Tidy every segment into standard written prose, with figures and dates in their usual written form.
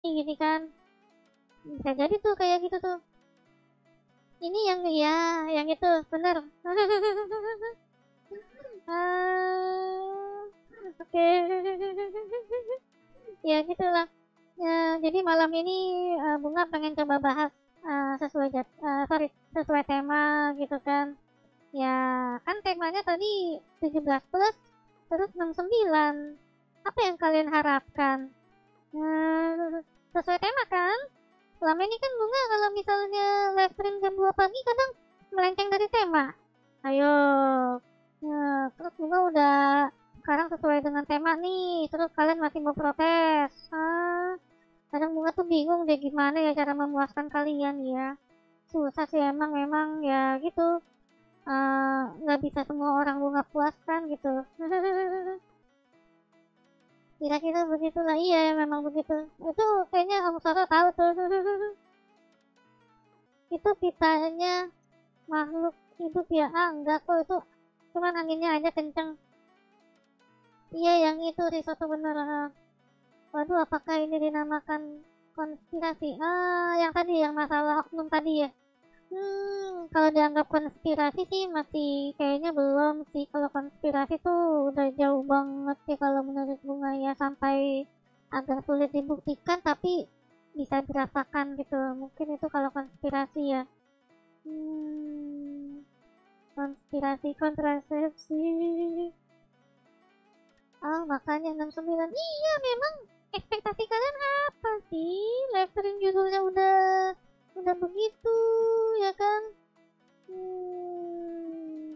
gini kan. Bisa jadi tuh kayak gitu tuh. Ini yang ya, yang itu bener. Ah, oke. Ya gitulah. Ya, jadi malam ini Bunga pengen coba bahas sesuai tema gitu kan. Ya, kan temanya tadi 17 plus terus 69. Apa yang kalian harapkan? Sesuai tema kan? Selama ini kan Bunga kalau misalnya live stream jam 2 pagi kadang melenceng dari tema. Ayo. Terus Bunga udah sekarang sesuai dengan tema nih. Terus kalian masih mau protes. Kadang Bunga tuh bingung deh gimana ya cara memuaskan kalian ya. Susah sih emang memang ya gitu. Nggak bisa semua orang Bunga puaskan gitu. Kira-kira begitulah. Iya memang begitu. Itu kayaknya Om Soro tahu tuh. Itu pitanya makhluk hidup ya. Enggak kok itu cuman anginnya aja kenceng. Iya yang itu risotto bener. Waduh apakah ini dinamakan konspirasi? Yang tadi yang masalah oknum tadi ya. Kalau dianggap konspirasi sih masih kayaknya belum sih. Kalau konspirasi tuh udah jauh banget sih kalau menurut Bunga ya, sampai agak sulit dibuktikan tapi bisa dirasakan gitu. Mungkin itu kalau konspirasi ya. Hmm, konspirasi kontrasepsi. Makanya 69. Iya, memang ekspektasi kalian apa sih? Live stream judulnya udah begitu, ya kan?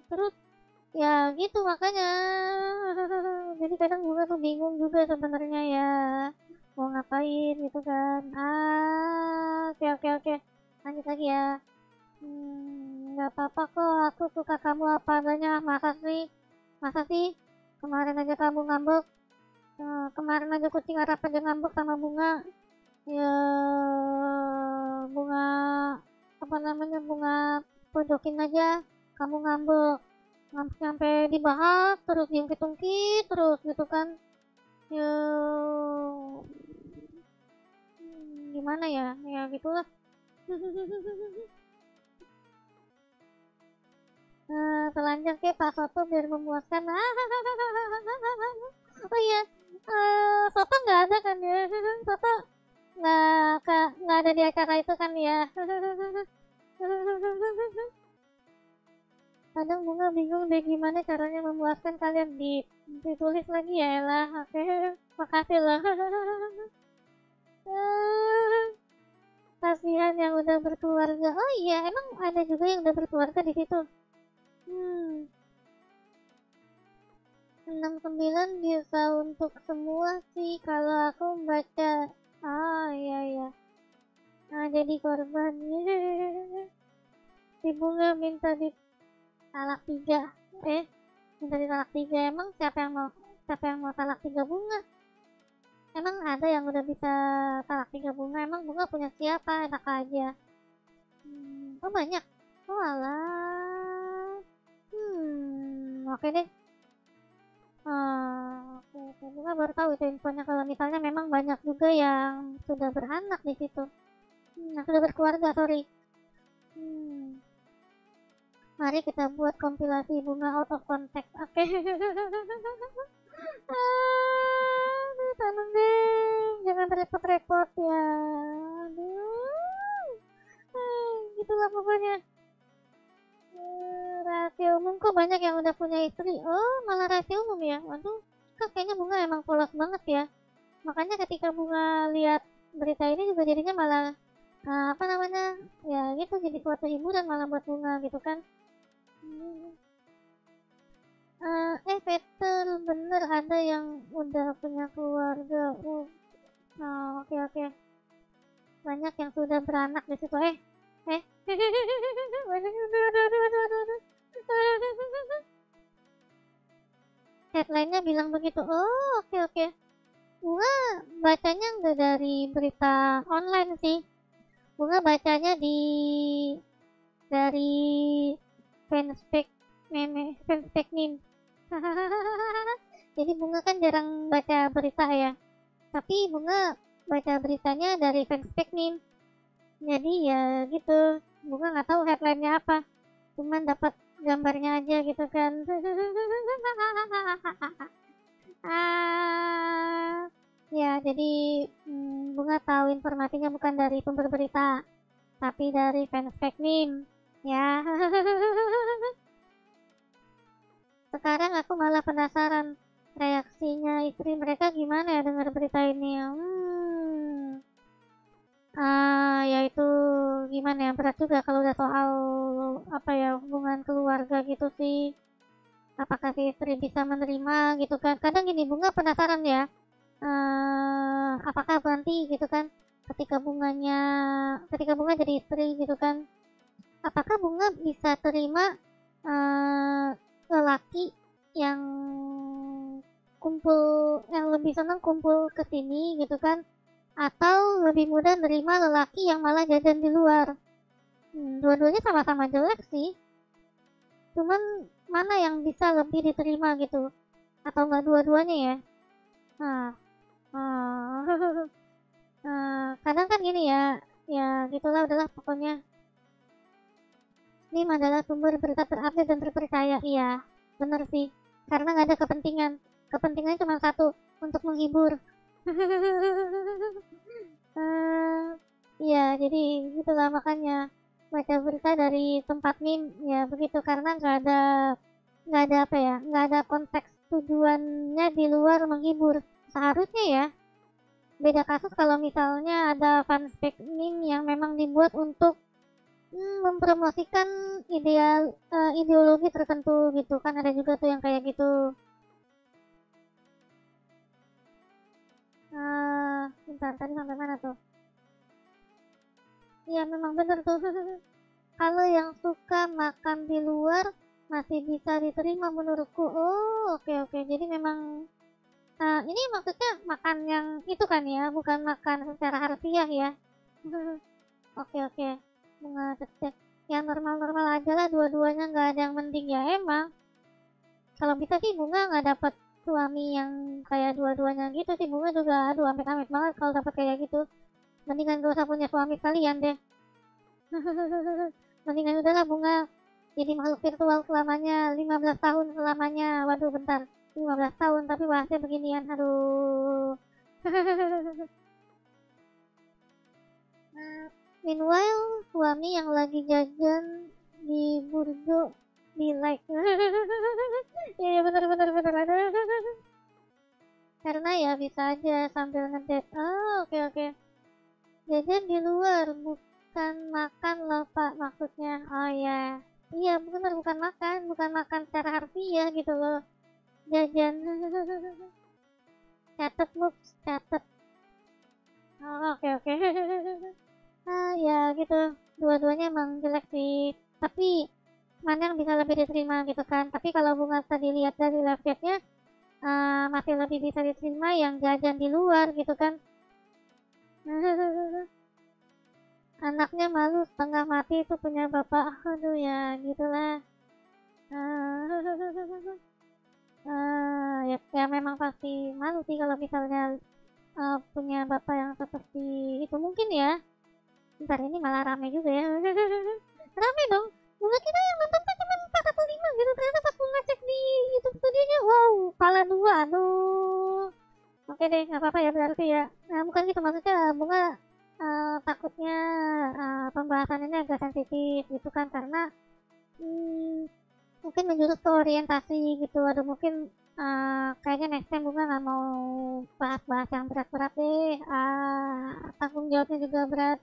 Terus ya gitu makanya. Jadi kadang juga tuh bingung juga sebenarnya ya mau ngapain gitu kan. Oke oke oke. Lanjut lagi ya. Nggak apa-apa kok, aku suka kamu apa adanya. Masa sih kemarin aja kamu ngambek. Kemarin aja kucing Arab aja ngambek sama Bunga. Ya Bunga apa namanya, Bunga pojokin aja kamu ngambek. Ngambek sampai dibahas terus diungkit-ungkit terus gitu kan. Ya gimana ya, ya gitulah. Telanjang kayak Pak Soto biar memuaskan. Oh iya, Soto nggak ada kan ya? Soto nggak ada di acara itu kan ya? Kadang Bunga bingung deh gimana caranya memuaskan kalian, ditulis lagi ya lah. Oke, makasih loh. Kasihan yang udah berkeluarga. Oh iya, emang ada juga yang udah berkeluarga di situ. Hmm, 69 bisa untuk semua sih kalau aku baca. Iya iya. Nah, jadi korban. Si Bunga minta ditalak 3. Minta ditalak 3. Emang siapa yang mau talak 3 Bunga? Emang ada yang udah bisa talak 3 Bunga? Emang Bunga punya siapa? Enak aja. Oh banyak. Oh alah. Oke deh. Oke, oke. Bunga baru tahu itu infonya kalau misalnya memang banyak juga yang sudah beranak di situ. Yang sudah berkeluarga, sorry. Hmm, Mari kita buat kompilasi Bunga out of context. Oke. Tolong deh, jangan repot-repot ya. Aduh. Gitulah pokoknya. Rahasia umum kok banyak yang udah punya istri. Oh, malah rahasia umum ya. Waduh, kok kayaknya Bunga emang polos banget ya. Makanya ketika Bunga lihat berita ini juga jadinya malah apa namanya, ya gitu, jadi suatu hiburan malah buat Bunga gitu kan. Betul bener ada yang udah punya keluarga. Oke oke. Banyak yang sudah beranak di situ. Eh. Headline-nya bilang begitu. Oh, oke oke. Bunga bacanya nggak dari berita online sih. Bunga bacanya dari fanspage meme. Jadi Bunga kan jarang baca berita ya. Tapi Bunga baca beritanya dari fanspage nih. Jadi ya gitu, bunga nggak tahu headline-nya apa, cuman dapat gambarnya aja gitu kan. ah ya jadi bunga tahu informasinya bukan dari sumber berita tapi dari fanspage meme ya. Sekarang aku malah penasaran reaksinya istri mereka gimana ya dengar berita ini. Yaitu gimana ya, berat juga kalau udah soal apa ya, hubungan keluarga gitu sih. Apakah si istri bisa menerima gitu kan? Kadang gini, bunga penasaran ya. Apakah nanti gitu kan, ketika ketika bunga jadi istri gitu kan, apakah bunga bisa terima lelaki yang yang lebih senang kumpul ke sini gitu kan, atau lebih mudah nerima lelaki yang malah jajan di luar. Dua-duanya sama-sama jelek sih, cuman mana yang bisa lebih diterima gitu, atau enggak dua-duanya ya. Nah, kadang kan gini ya, ya gitulah, udahlah pokoknya. Ini adalah sumber berita terupdate dan terpercaya, iya, bener sih. Karena nggak ada kepentingan, kepentingannya cuma satu, untuk menghibur. Iya, jadi gitulah makanya baca berita dari tempat meme ya begitu, karena nggak ada apa ya, nggak ada konteks tujuannya di luar menghibur. Seharusnya ya. Beda kasus kalau misalnya ada fanspage meme yang memang dibuat untuk mempromosikan ideologi tertentu gitu kan, ada juga tuh yang kayak gitu. Bentar, tadi sampai mana tuh? Iya memang bener tuh. Kalau yang suka makan di luar masih bisa diterima menurutku. Oh, oke oke. Jadi memang ini maksudnya makan yang itu kan ya, bukan makan secara harfiah ya. Oke oke. Bunga cek. Yang normal-normal aja lah, dua-duanya nggak ada yang mending ya emang. Kalau bisa sih bunga nggak dapat suami yang kayak dua-duanya gitu sih, bunga juga aduh amit-amit banget kalau dapat kayak gitu. Mendingan gak usah punya suami sekalian deh. Mendingan udahlah bunga jadi makhluk virtual selamanya, 15 tahun selamanya. Waduh bentar, 15 tahun tapi bahasnya beginian, aduh. Meanwhile, suami yang lagi jajan di burjo di like. Iya bener bener bener bener. Karena ya bisa aja sambil ngedate. Oh oke oke. Jajan di luar bukan makan loh pak maksudnya. Oh ya. Iya bener, bukan makan secara harfiah gitu loh. Jajan. Catet lu, catet. Oh, oke oke. Ya gitu. Dua-duanya emang jelek sih. Tapi mana yang bisa lebih diterima gitu kan. Tapi kalau bunga tadi lihat dari live-nya masih lebih bisa diterima yang jajan di luar gitu kan. Anaknya malu setengah mati itu punya bapak, aduh ya gitulah. Ya memang pasti malu sih kalau misalnya punya bapak yang seperti itu mungkin ya. Bentar, ini malah rame juga ya. Rame dong. Bunga kita yang nonton tuh cuma 4 atau 5 gitu, ternyata pas bunga cek di YouTube studionya, wow, pala 2, aduh. Oke deh, nggak apa-apa ya berarti ya. Nah, bukan gitu maksudnya, bunga takutnya pembahasan ini agak sensitif gitu kan, karena mungkin menjurus ke orientasi gitu. Aduh mungkin kayaknya next time bunga nggak mau bahas-bahas yang berat-berat deh. Tanggung jawabnya juga berat.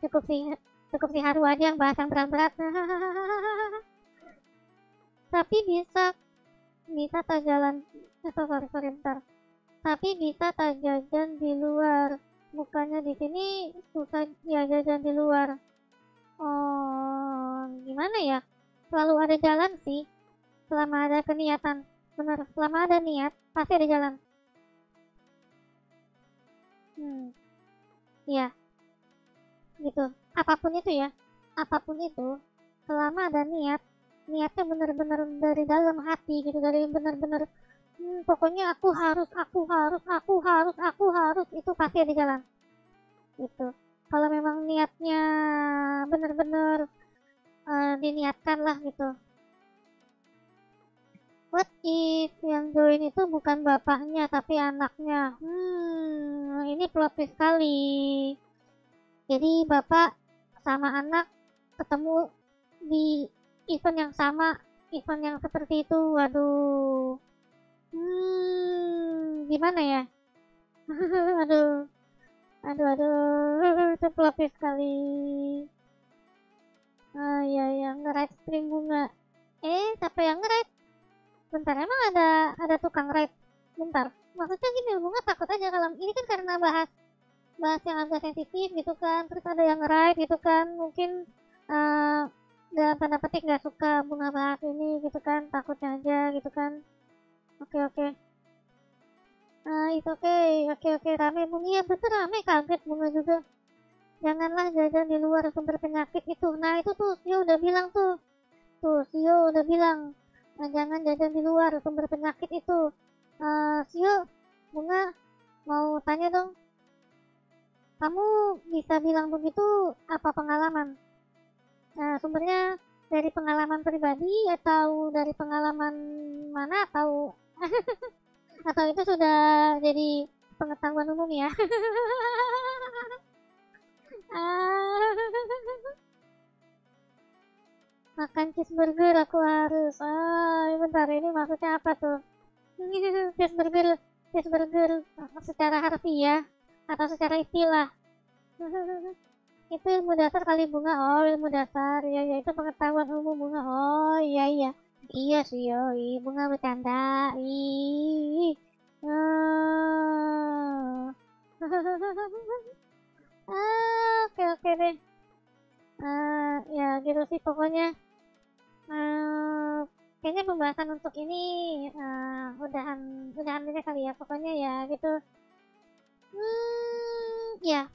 cukup sih cukup sih haru aja yang bahas yang berat-berat. Tapi bisa tak jalan, sorry bentar. Tapi bisa tak jajan di luar, bukannya di sini susah ya jajan di luar. Oh gimana ya, selalu ada jalan sih selama ada keniatan. Bener, selama ada niat pasti ada jalan. Ya gitu, apapun itu ya, apapun itu selama ada niatnya bener-bener dari dalam hati gitu, dari bener-bener Pokoknya aku harus itu pasti ada jalan gitu. Kalau memang niatnya bener-bener diniatkan lah gitu. What if yang join itu bukan bapaknya tapi anaknya? Ini plot twist sekali. Jadi bapak sama anak ketemu di event yang sama, event yang seperti itu. Waduh. Gimana ya? Aduh, aduh, itu plot twist sekali. Ah, iya, ya, nge-ride string bunga. Siapa yang nge-ride? Bentar, emang ada tukang ride? Bentar, maksudnya gini, bunga takut aja kalau ini kan karena bahas bahas yang agak sensitif gitu kan, terus ada yang nge-ride gitu kan, mungkin uh, dalam tanda petik nggak suka bunga bahas ini gitu kan, takutnya aja gitu kan. Oke, oke. Itu oke, oke, oke, rame bunga, ya bener rame, kaget bunga juga. Janganlah jajan di luar sumber penyakit itu. Nah itu tuh Sio udah bilang tuh Sio udah bilang, nah, jangan jajan di luar sumber penyakit itu. Sio, bunga mau tanya dong, kamu bisa bilang begitu apa pengalaman? Nah, sumbernya dari pengalaman pribadi atau dari pengalaman mana atau atau itu sudah jadi pengetahuan umum ya? Ah, makan cheeseburger aku harus. Bentar ini maksudnya apa tuh? cheeseburger, cheeseburger secara harfiah atau secara istilah? Itu ilmu dasar kali bunga. Oh, ilmu dasar. Ya, ya itu pengetahuan umum bunga. Oh, iya iya. Iya sih, yo. Bunga bercanda. Ih. Ah. Oke oke deh. Ya gitu sih pokoknya. Kayaknya pembahasan untuk ini udahan udahan aja kali ya. Pokoknya ya gitu. Ya.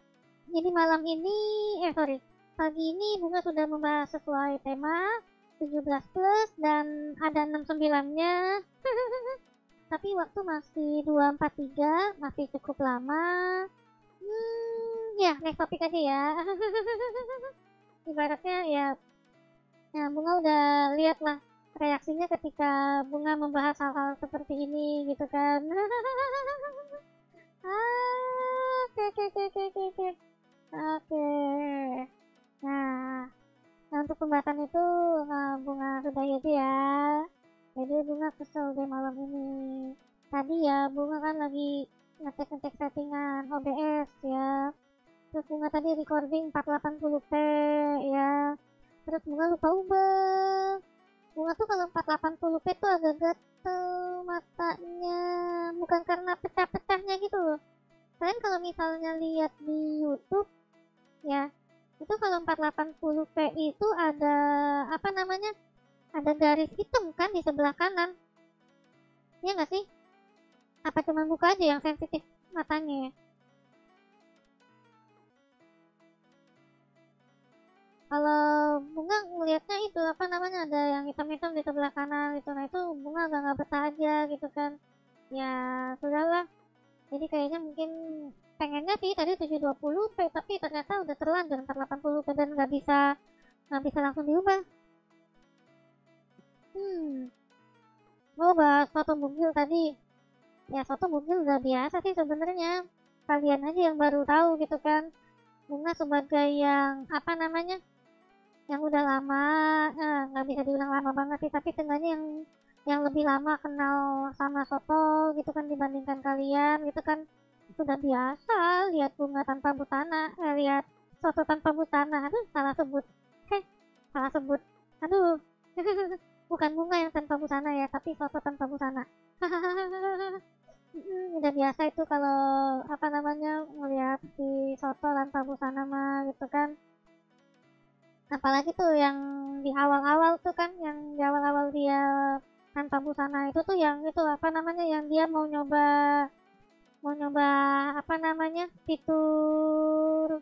Jadi malam ini, sorry, pagi ini Bunga sudah membahas sesuai tema 17 plus dan ada 69-nya. Tapi waktu masih 243, masih cukup lama. Ya, next topik aja ya. Ibaratnya ya, ya Bunga udah lihat lah reaksinya ketika Bunga membahas hal-hal seperti ini gitu kan. Oke, oke, oke, oke, oke, oke. Oke. Nah, untuk pembahasan itu Bunga sudahi aja ya. Jadi Bunga kesel deh malam ini. Tadi ya Bunga kan lagi ngecek-ngecek settingan OBS ya. Terus Bunga tadi recording 480p ya. Terus Bunga lupa ubah. Bunga tuh kalau 480p tuh agak gatel matanya. Bukan karena pecah-pecahnya gitu loh. Kalian kalau misalnya lihat di YouTube ya, itu kalau 480p itu ada apa namanya? Ada garis hitam kan di sebelah kanan. Iya nggak sih? Apa cuma buka aja yang sensitif matanya ya? Kalau Bunga ngelihatnya itu apa namanya ada yang hitam-hitam di sebelah kanan itu, nah itu Bunga agak nggak betah aja gitu kan. Ya sudahlah. Jadi kayaknya mungkin pengennya sih tadi 720p tapi ternyata udah terlanjur 480p dan nggak bisa langsung diubah. Hmm. Oh, bahas foto mobil tadi. Ya, foto mobil udah biasa sih sebenarnya. Kalian aja yang baru tahu gitu kan. Bunga sebagai yang apa namanya? Yang udah lama, nggak bisa dibilang lama banget sih, tapi seenggaknya yang lebih lama kenal sama Soto gitu kan dibandingkan kalian gitu kan sudah biasa lihat bunga tanpa busana, lihat Soto tanpa busana. Aduh, salah sebut. Heh, salah sebut. Aduh. Bukan bunga yang tanpa busana ya, tapi Soto tanpa busana. Udah biasa itu kalau apa namanya melihat si Soto tanpa busana mah gitu kan. Apalagi tuh yang di awal-awal tuh kan, yang di awal-awal dia tanpa busana itu tuh yang itu apa namanya yang dia mau nyoba apa namanya fitur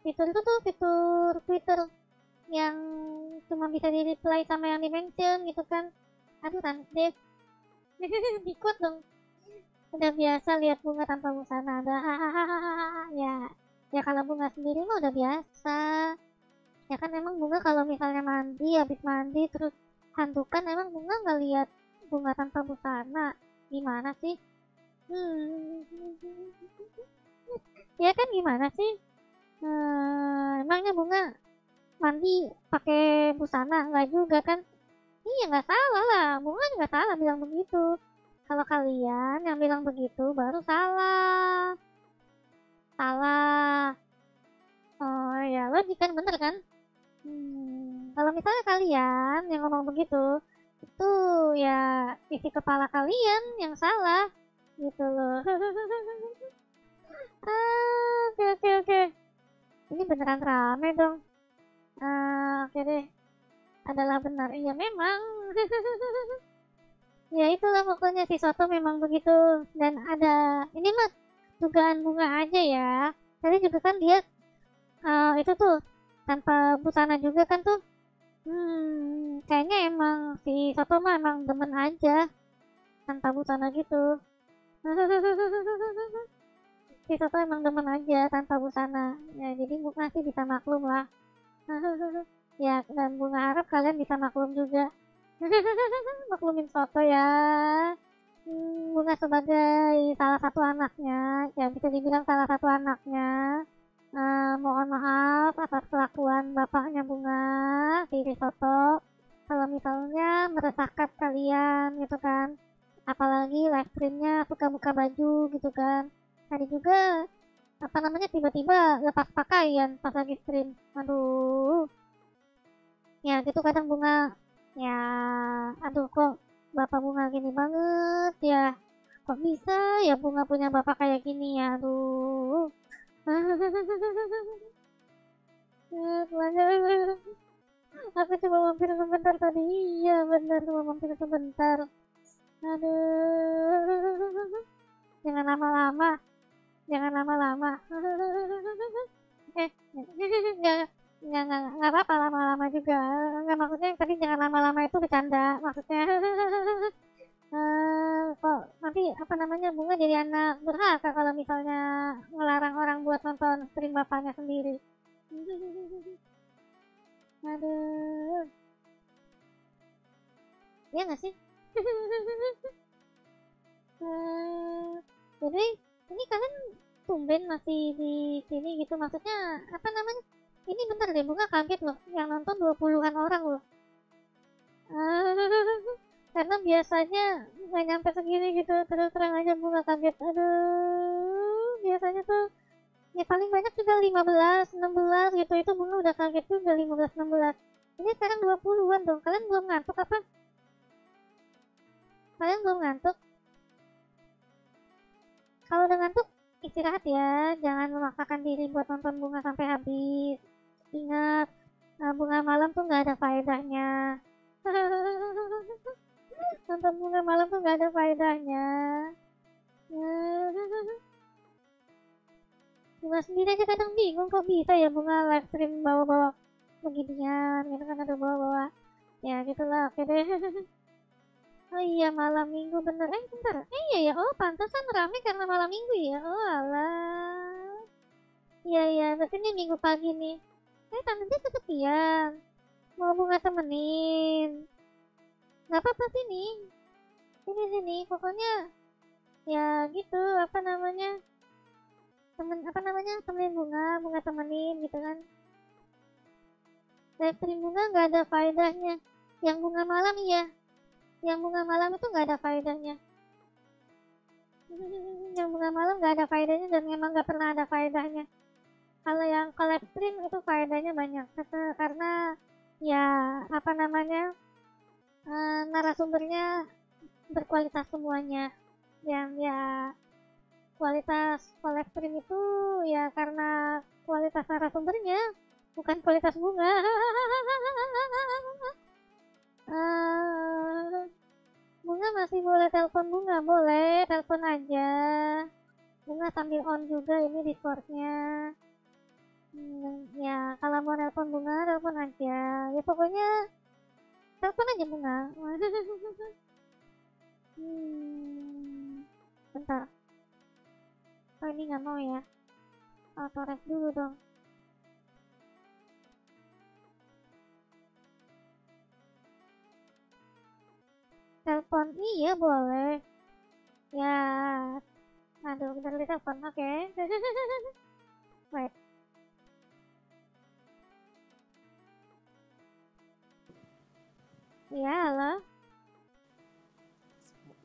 fitur itu tuh fitur Twitter yang cuma bisa di reply sama yang di mention gitu kan. Aduh, nangis deh. Di quote dong. Udah biasa lihat bunga tanpa busana. Ada ya. Ya kalau bunga sendiri mah udah biasa. Ya kan emang bunga kalau misalnya mandi, habis mandi terus handukan, emang bunga nggak lihat bunga tanpa busana. Gimana sih? Hmm. Ya kan gimana sih? Emangnya bunga mandi pakai busana? Nggak juga kan? Iya nggak salah lah, bunga nggak salah bilang begitu. Kalau kalian yang bilang begitu baru salah. Salah. Oh ya, logik kan, bener kan? Kalau misalnya kalian yang ngomong begitu, itu ya isi kepala kalian yang salah, gitu loh. Oke oke oke. Ini beneran rame dong. Oke deh, adalah benar. Iya memang. Ya itulah pokoknya si Soto memang begitu. Dan ada, ini mah dugaan bunga aja ya. Tadi juga kan dia itu tuh tanpa busana juga kan tuh. Kayaknya emang si Soto mah emang demen aja tanpa busana gitu. Si Soto emang demen aja tanpa busana. Ya jadi bunga sih bisa maklum lah. Ya dan bunga harap kalian bisa maklum juga. Maklumin Soto ya. Bunga sebagai salah satu anaknya, ya bisa dibilang salah satu anaknya. Mohon maaf atas kelakuan bapaknya Bunga, si Soto. Kalau misalnya meresahkan kalian gitu kan. Apalagi live streamnya suka buka baju gitu kan. Tadi juga apa namanya tiba-tiba lepas pakaian pas lagi stream. Aduh, ya gitu kadang Bunga. Ya, aduh kok bapak Bunga gini banget ya. Kok bisa ya Bunga punya bapak kayak gini ya? Aduh. Tuhannya. Aku cuma mampir sebentar tadi. Iya, benar cuma mampir sebentar. Aduh. Jangan lama-lama. Jangan lama-lama. Eh, nggak apa-apa lama-lama juga. Nggak, maksudnya tadi jangan lama-lama itu bercanda. Maksudnya kok nanti apa namanya Bunga jadi anak durhaka kalau misalnya ngelarang orang buat nonton stream bapaknya sendiri. Aduh, ya nggak sih? Eh, jadi ini kalian tumben masih di sini gitu, maksudnya apa namanya? Ini bentar deh, Bunga kaget loh, yang nonton 20-an orang loh. Karena biasanya nggak nyampe segini gitu, terus terang aja Bunga kaget. Aduh, biasanya tuh ya paling banyak juga 15, 16 gitu, itu Bunga udah kaget juga 15, 16. Ini sekarang 20-an dong, kalian belum ngantuk apa? Kalian belum ngantuk? Kalau udah ngantuk, istirahat ya, jangan memaksakan diri buat nonton Bunga sampai habis. Ingat, Bunga malam tuh nggak ada faedahnya. Nonton Bunga malam tuh nggak ada faedahnya. Bunga sendiri aja kadang bingung kok bisa ya Bunga live stream bawa-bawa beginian gitu kan, ada bawa-bawa ya gitulah. Oke deh. Oh iya malam minggu bener, bentar, iya ya, oh pantesan rame karena malam minggu ya, oh alah. Iya iya, berarti ini minggu pagi nih. Tante dia kesepian, mau Bunga temenin? Nggak apa-apa sini, sini sini, pokoknya ya gitu, apa namanya, temenin Bunga temenin gitu kan. Live stream Bunga nggak ada faedahnya. Yang Bunga malam iya, yang Bunga malam itu nggak ada faedahnya. Yang Bunga malam nggak ada faedahnya dan memang nggak pernah ada faedahnya. Kalau yang ke live stream itu faedahnya banyak karena ya apa namanya, narasumbernya berkualitas semuanya. Yang ya kualitas live stream itu ya karena kualitas narasumbernya, bukan kualitas Bunga. Eh, Bunga masih boleh telepon Bunga, boleh telepon aja. Bunga sambil on juga ini Discordnya. Ya kalau mau telepon Bunga telepon aja. Ya pokoknya telepon aja Bunga. Bentar. Oh ini nggak mau ya. Auto ref dulu dong. Telepon iya boleh. Ya. Aduh, bentar di telepon. Oke. Wait. Iya, halo.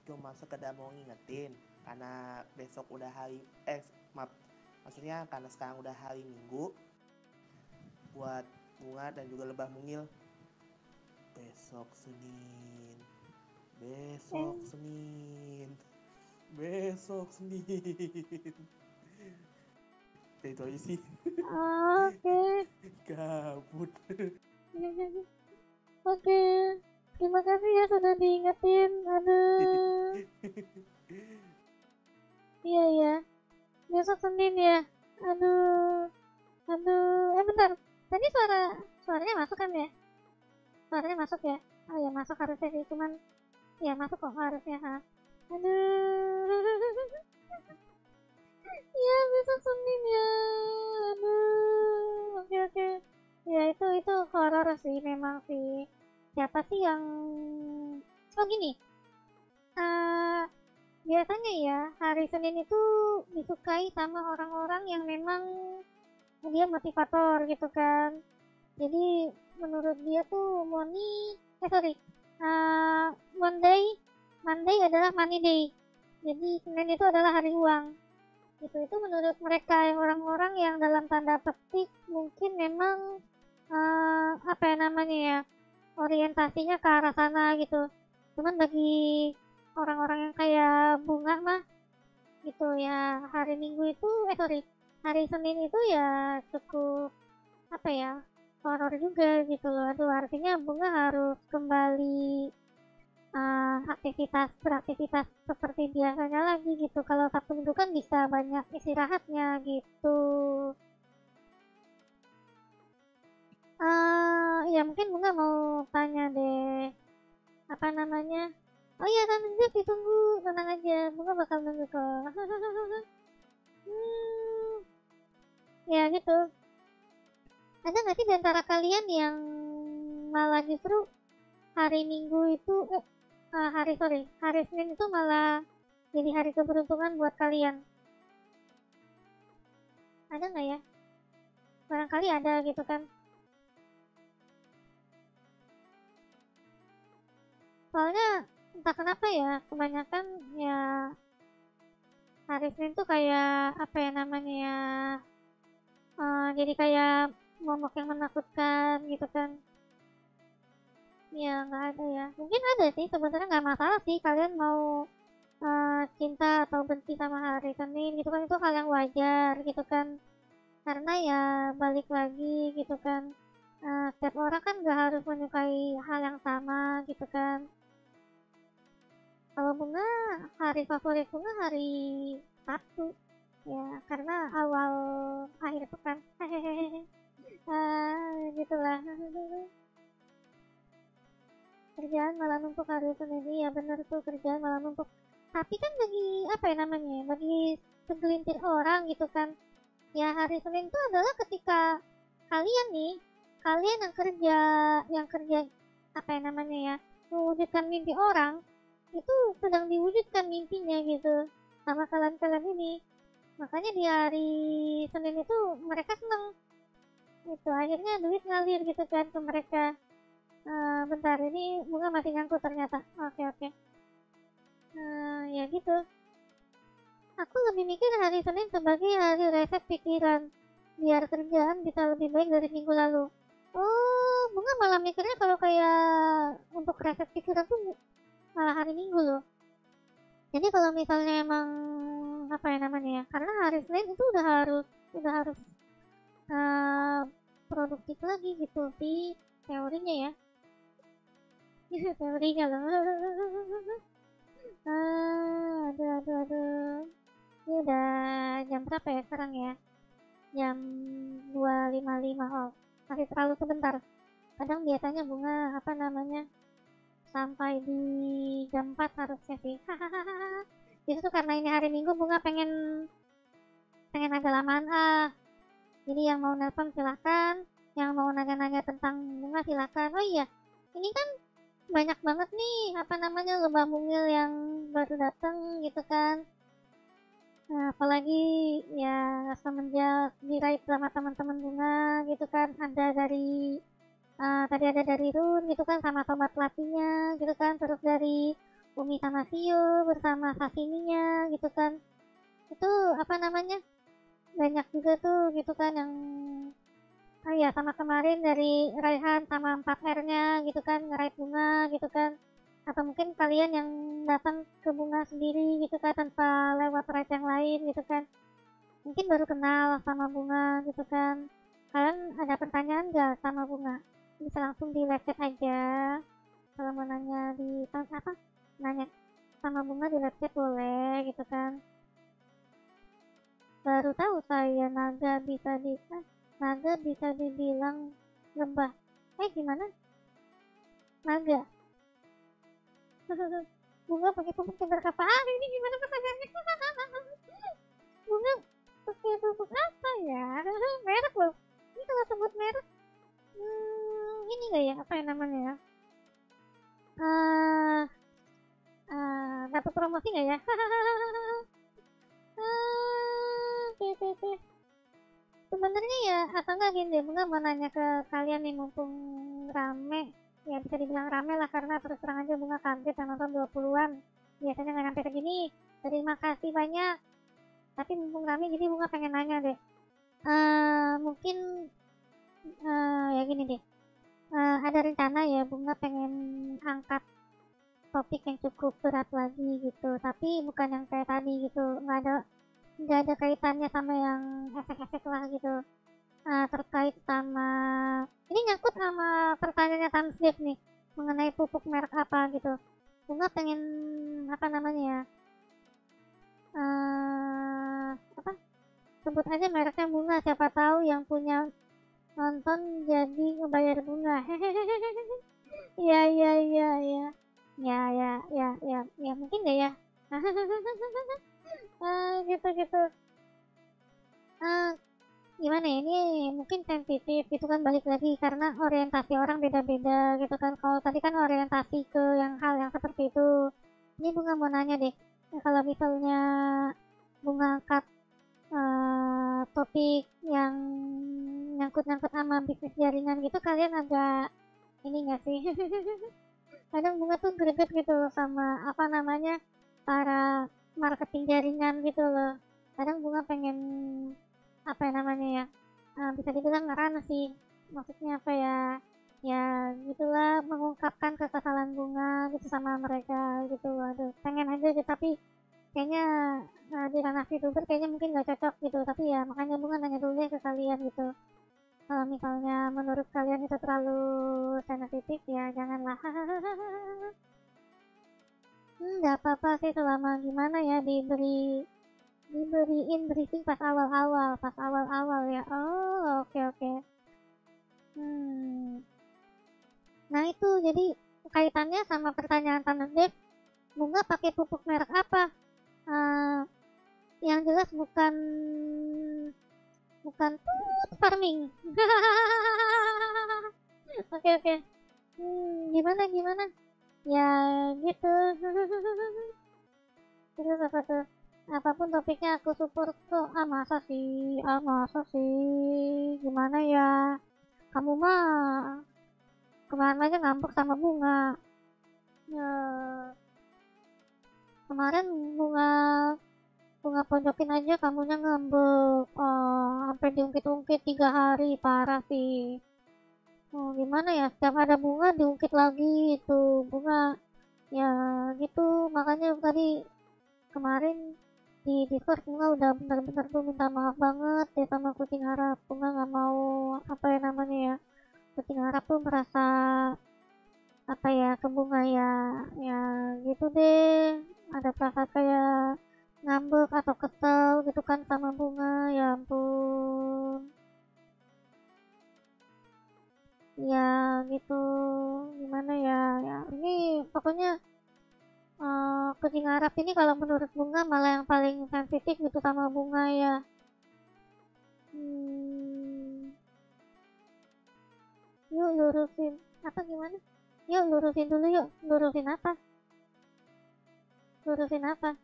Cuma sekedar mau ngingetin karena besok udah hari maaf, maksudnya karena sekarang udah hari Minggu, buat Bunga dan juga Lebah Mungil besok Senin besok Eh, Senin besok Senin itu aja sih. oke. Gabut. Oke. Terima kasih ya sudah diingetin. Aduh. Iya ya. Besok Senin ya. Aduh. Aduh. Bentar. Tadi suaranya masuk kan ya? Suaranya masuk ya? Oh ya masuk harusnya sih. Cuman ya masuk kok harusnya. Ha. Aduh. Ya besok Senin ya. Aduh. Oke oke. Ya itu horor sih memang sih. Siapa sih yang oh gini. eh Biasanya ya hari Senin itu disukai sama orang-orang yang memang dia motivator gitu kan. Jadi menurut dia tuh sorry, uh, Monday Monday adalah money day. Jadi Senin itu adalah hari uang. Itu menurut mereka yang orang-orang yang dalam tanda petik mungkin memang apa ya namanya ya, orientasinya ke arah sana gitu. Cuman bagi orang-orang yang kayak Bunga mah gitu ya, hari Minggu itu hari Senin itu ya cukup apa ya, horor juga gitu loh. Aduh artinya Bunga harus kembali beraktivitas seperti biasanya lagi gitu. Kalau Sabtu Minggu kan bisa banyak istirahatnya gitu. Ya mungkin Bunga mau tanya deh, apa namanya? Oh iya kan Jeff ditunggu, tenang aja, Bunga bakal nunggu kok. Hmm, ya gitu. Ada nggak sih di antara kalian yang malah justru hari Minggu itu hari Senin itu malah jadi hari keberuntungan buat kalian? Ada nggak ya? Barangkali ada gitu kan. Soalnya entah kenapa ya, kebanyakan ya hari Senin tuh kayak apa ya namanya ya, jadi kayak momok yang menakutkan gitu kan. Ya nggak ada ya. Mungkin ada sih sebenarnya, nggak masalah sih kalian mau cinta atau benci sama hari Senin gitu kan, itu hal yang wajar gitu kan. Karena ya balik lagi gitu kan, setiap orang kan gak harus menyukai hal yang sama gitu kan. Kalau Bunga, hari favorit Bunga hari Sabtu ya, karena awal akhir pekan. Hehehe. Gitulah. Kerjaan malah numpuk hari Senin, iya bener tuh, kerjaan malah numpuk. Tapi kan bagi apa ya namanya, bagi segelintir orang gitu kan, ya hari Senin itu adalah ketika kalian nih, kalian yang kerja apa ya namanya ya, mewujudkan mimpi orang, itu sedang diwujudkan mimpinya gitu sama kalian-kalian ini. Makanya di hari Senin itu mereka seneng, itu akhirnya duit ngalir gitu kan ke mereka. Bentar ini Bunga masih ngangkut ternyata. Oke oke. Ya gitu. Aku lebih mikir hari Senin sebagai hari reset pikiran, biar kerjaan bisa lebih baik dari minggu lalu. Oh, Bunga malah mikirnya kalau kayak untuk reset pikiran tuh malah hari Minggu loh. Jadi kalau misalnya emang apa ya namanya ya, karena hari Senin itu udah harus uh, produktif lagi gitu sih teorinya ya. Teorinya loh. Aduh aduh aduh. Ini udah jam berapa ya sekarang ya? Jam 2.55. Oh, masih terlalu sebentar. Kadang biasanya Bunga apa namanya, sampai di jam 4 harusnya sih. Itu tuh karena ini hari Minggu Bunga pengen pengen agak lamaan jadi yang mau nelpon silahkan, yang mau nanya-nanya tentang Bunga silahkan. Oh iya, ini kan banyak banget nih apa namanya lomba mungil yang baru datang gitu kan. Nah, apalagi ya semenjak diraih sama teman-teman Bunga gitu kan, ada dari tadi ada dari Run gitu kan sama sobat pelatihnya gitu kan, terus dari Umi sama Sio bersama Sasininya gitu kan. Itu apa namanya banyak juga tuh gitu kan yang ya sama kemarin dari Raihan sama 4R-nya gitu kan ngeraih Bunga gitu kan, atau mungkin kalian yang datang ke Bunga sendiri gitu kan tanpa lewat ride yang lain gitu kan, mungkin baru kenal sama Bunga gitu kan. Kalian ada pertanyaan gak sama Bunga? Bisa langsung di live chat aja. Kalau mau nanya di apa, nanya sama Bunga di live chat boleh gitu kan. Baru tahu saya naga bisa dibilang lebah. Gimana? Naga. Bunga pakai pupuk cabai apa? Ini gimana pertanyaannya? Bunga pakai pupuk apa ya? Merek loh. Ini kalau sebut merek, ini gak ya? Apa yang namanya ya? Dapat promosi gak ya? Sebenarnya ya, atau enggak gini deh, Bunga mau nanya ke kalian nih mumpung rame. Ya bisa dibilang rame lah karena terus terang aja Bunga kaget yang nonton 20-an. Biasanya nggak sampai segini. Terima kasih banyak. Tapi mumpung rame jadi Bunga pengen nanya deh. Mungkin ya gini deh. Ada rencana ya Bunga pengen angkat topik yang cukup berat lagi gitu. Tapi bukan yang kayak tadi gitu. Nggak ada kaitannya sama yang efek-efek lah gitu. Terkait sama ini nyangkut sama pertanyaannya Tamsdev nih mengenai pupuk merek apa gitu. Bunga pengen apa namanya ya, apa, sebut aja mereknya Bunga, siapa tahu yang punya nonton jadi ngebayar Bunga. Ya ya ya ya ya ya ya ya ya mungkin deh ya. Gitu gitu. Gimana ya, ini mungkin sensitif itu kan, balik lagi karena orientasi orang beda-beda gitu kan. Kalau tadi kan orientasi ke yang hal yang seperti itu, ini Bunga mau nanya deh, kalau misalnya Bunga angkat topik yang nyangkut-nyangkut sama bisnis jaringan gitu, kalian agak ini gak sih? Kadang Bunga tuh greget gitu loh sama apa namanya para marketing jaringan gitu loh. Kadang Bunga pengen apa ya namanya ya, bisa dibilang ngerana sih, maksudnya apa ya, ya gitulah, mengungkapkan kekesalan Bunga gitu sama mereka gitu. Aduh pengen aja gitu tapi kayaknya di ranah VTuber kayaknya mungkin gak cocok gitu, tapi ya makanya Bunga nanya dulu deh ke kalian gitu. Kalau misalnya menurut kalian itu terlalu sensitif ya janganlah. Nggak apa-apa sih selama gimana ya diberiin briefing pas awal-awal ya. Oh, oke oke. Nah itu jadi kaitannya sama pertanyaan Tanah Dev, Bunga pakai pupuk merek apa? Yang jelas bukan bukan farming. Oke oke. Gimana gimana? Ya gitu. Terus apa tuh? Apapun topiknya aku support kok. Masa sih, gimana ya, kamu mah kemarin aja ngambek sama Bunga ya. Kemarin bunga bunga pojokin aja kamunya ngambek, sampai diungkit-ungkit 3 hari, parah sih. Gimana ya, setiap ada Bunga diungkit lagi itu Bunga ya gitu. Makanya tadi kemarin di Discord Bunga udah bener-bener tuh minta maaf banget deh sama kucing harap. Bunga nggak mau apa ya namanya ya, kucing harap tuh merasa apa ya ke Bunga ya, ya gitu deh, ada perasaan kayak ngambek atau kesel gitu kan sama Bunga. Ya ampun ya gitu, gimana ya, ya ini ngarap ini kalau menurut bunga malah yang paling sensitif gitu sama bunga ya. Yuk lurusin apa gimana? Yuk lurusin dulu yuk. Lurusin apa? Lurusin apa?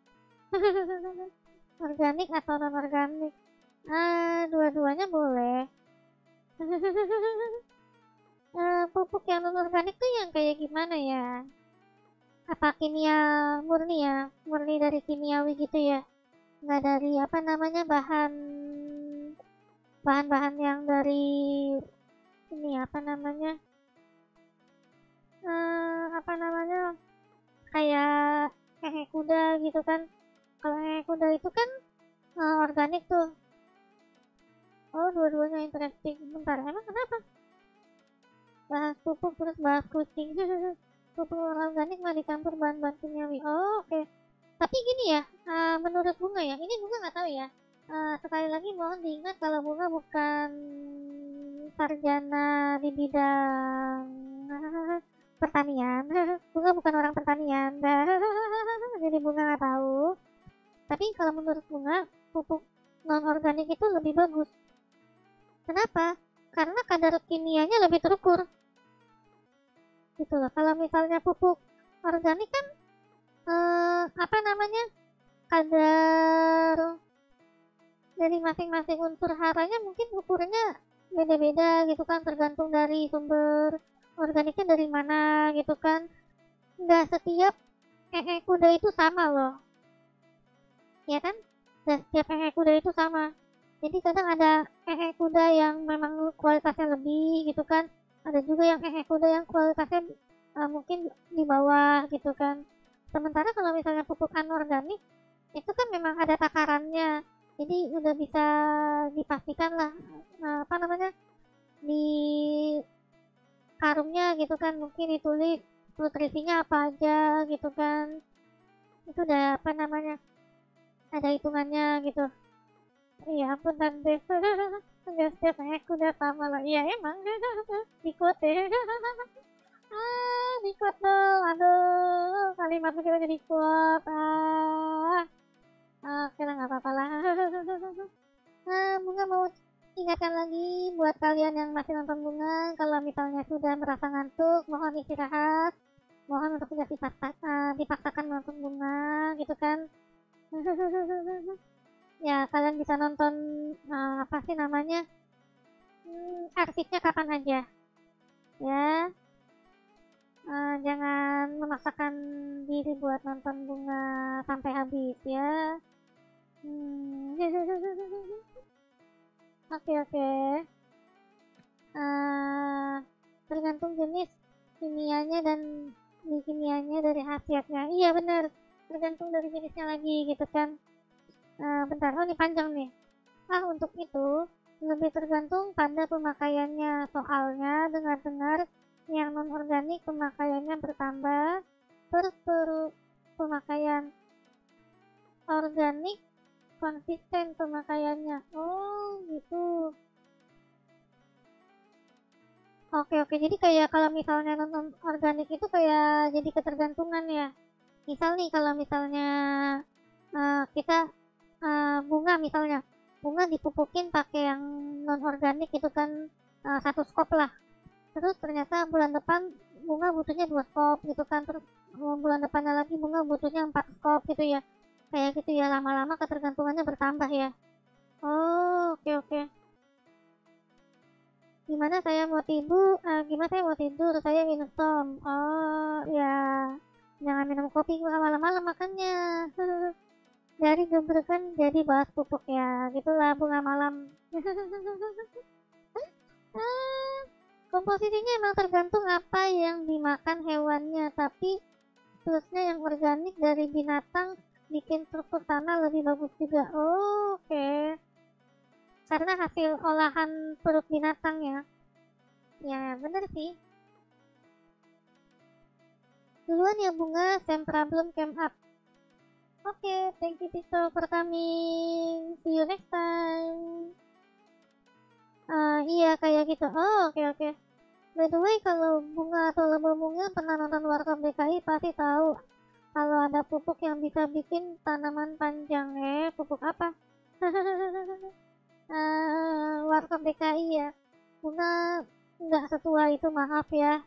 Organik atau non organik? Dua-duanya boleh. Pupuk yang non organik tuh yang kayak gimana ya? Apa kimia murni ya? Murni dari kimiawi gitu ya? Nggak dari apa namanya bahan-bahan yang dari ini apa namanya? Apa namanya? Kayak kuda gitu kan? Kalau kuda itu kan organik tuh. Oh, dua-duanya interesting. Bentar, emang kenapa? Bahas pupuk terus bahas kucing. Pupuk organik mah dicampur bahan-bahan kimiawi. Oh, oke. Tapi gini ya, menurut bunga ya, ini bunga nggak tahu ya. Sekali lagi mohon diingat kalau bunga bukan sarjana di bidang pertanian. Bunga bukan orang pertanian. Jadi bunga nggak tahu. Tapi kalau menurut bunga, pupuk non organik itu lebih bagus. Kenapa? Karena kadar kimianya lebih terukur. Gitu loh. Kalau misalnya pupuk organik kan apa namanya? Kadar dari masing-masing unsur haranya mungkin ukurnya beda-beda gitu kan, tergantung dari sumber organiknya dari mana gitu kan. Nggak setiap kuda itu sama loh. Ya kan? Nggak setiap kuda itu sama. Jadi kadang ada kuda yang memang kualitasnya lebih gitu kan. Ada juga yang kuda yang kualitasnya mungkin di bawah gitu kan. Sementara kalau misalnya pupuk anorganik itu kan memang ada takarannya. Jadi udah bisa dipastikan lah apa namanya di karungnya gitu kan, mungkin ditulis nutrisinya apa aja gitu kan. Itu udah apa namanya ada hitungannya gitu. Iya ampun tante. Udah setiap udah sama lah. Iya emang. Ikut ya. Ikut dong. Aduh, kalimatnya kita jadi kuat. Oke lah nggak apa-apa lah. Bunga mau ingatkan lagi buat kalian yang masih nonton Bunga, kalau misalnya sudah merasa ngantuk, mohon istirahat. Mohon untuk tidak dipaksakan nonton Bunga gitu kan. Ya kalian bisa nonton apa sih namanya arsipnya kapan aja ya. Jangan memaksakan diri buat nonton Bunga sampai habis ya. Oke. Tergantung jenis kimianya dan kimianya dari khasiatnya. Iya benar, tergantung dari jenisnya lagi gitu kan. Bentar, oh ini panjang nih. Untuk itu lebih tergantung pada pemakaiannya. Soalnya dengar-dengar yang non organik pemakaiannya bertambah, terus pemakaian organik konsisten pemakaiannya. Oh gitu. Oke, jadi kayak kalau misalnya non organik itu kayak jadi ketergantungan ya. Misal nih kalau misalnya kita bunga misalnya, bunga dipupukin pakai yang non organik itu kan satu skop lah. Terus ternyata bulan depan bunga butuhnya 2 skop gitu kan, terus bulan depannya lagi bunga butuhnya 4 skop gitu ya. Kayak gitu ya, lama-lama ketergantungannya bertambah ya. Oh, oke. Gimana saya mau tidur, saya minum som. Oh ya, jangan minum kopi malam-malam makannya. Dari gebrekan jadi bahas pupuk ya, gitulah bunga malam. Komposisinya emang tergantung apa yang dimakan hewannya, tapi plusnya yang organik dari binatang bikin struktur tanah lebih bagus juga. Oke. Karena hasil olahan perut binatang ya. Ya bener sih. Duluan ya Bunga, same problem came up. Oke, thank you Pisto for coming. See you next time. Iya kayak gitu. Oh, oke. By the way, kalau Bunga atau Lebo Bunga pernah nonton Warkop DKI pasti tahu kalau ada pupuk yang bisa bikin tanaman panjang. Pupuk apa? Warkop DKI ya. Bunga nggak setua itu, maaf ya.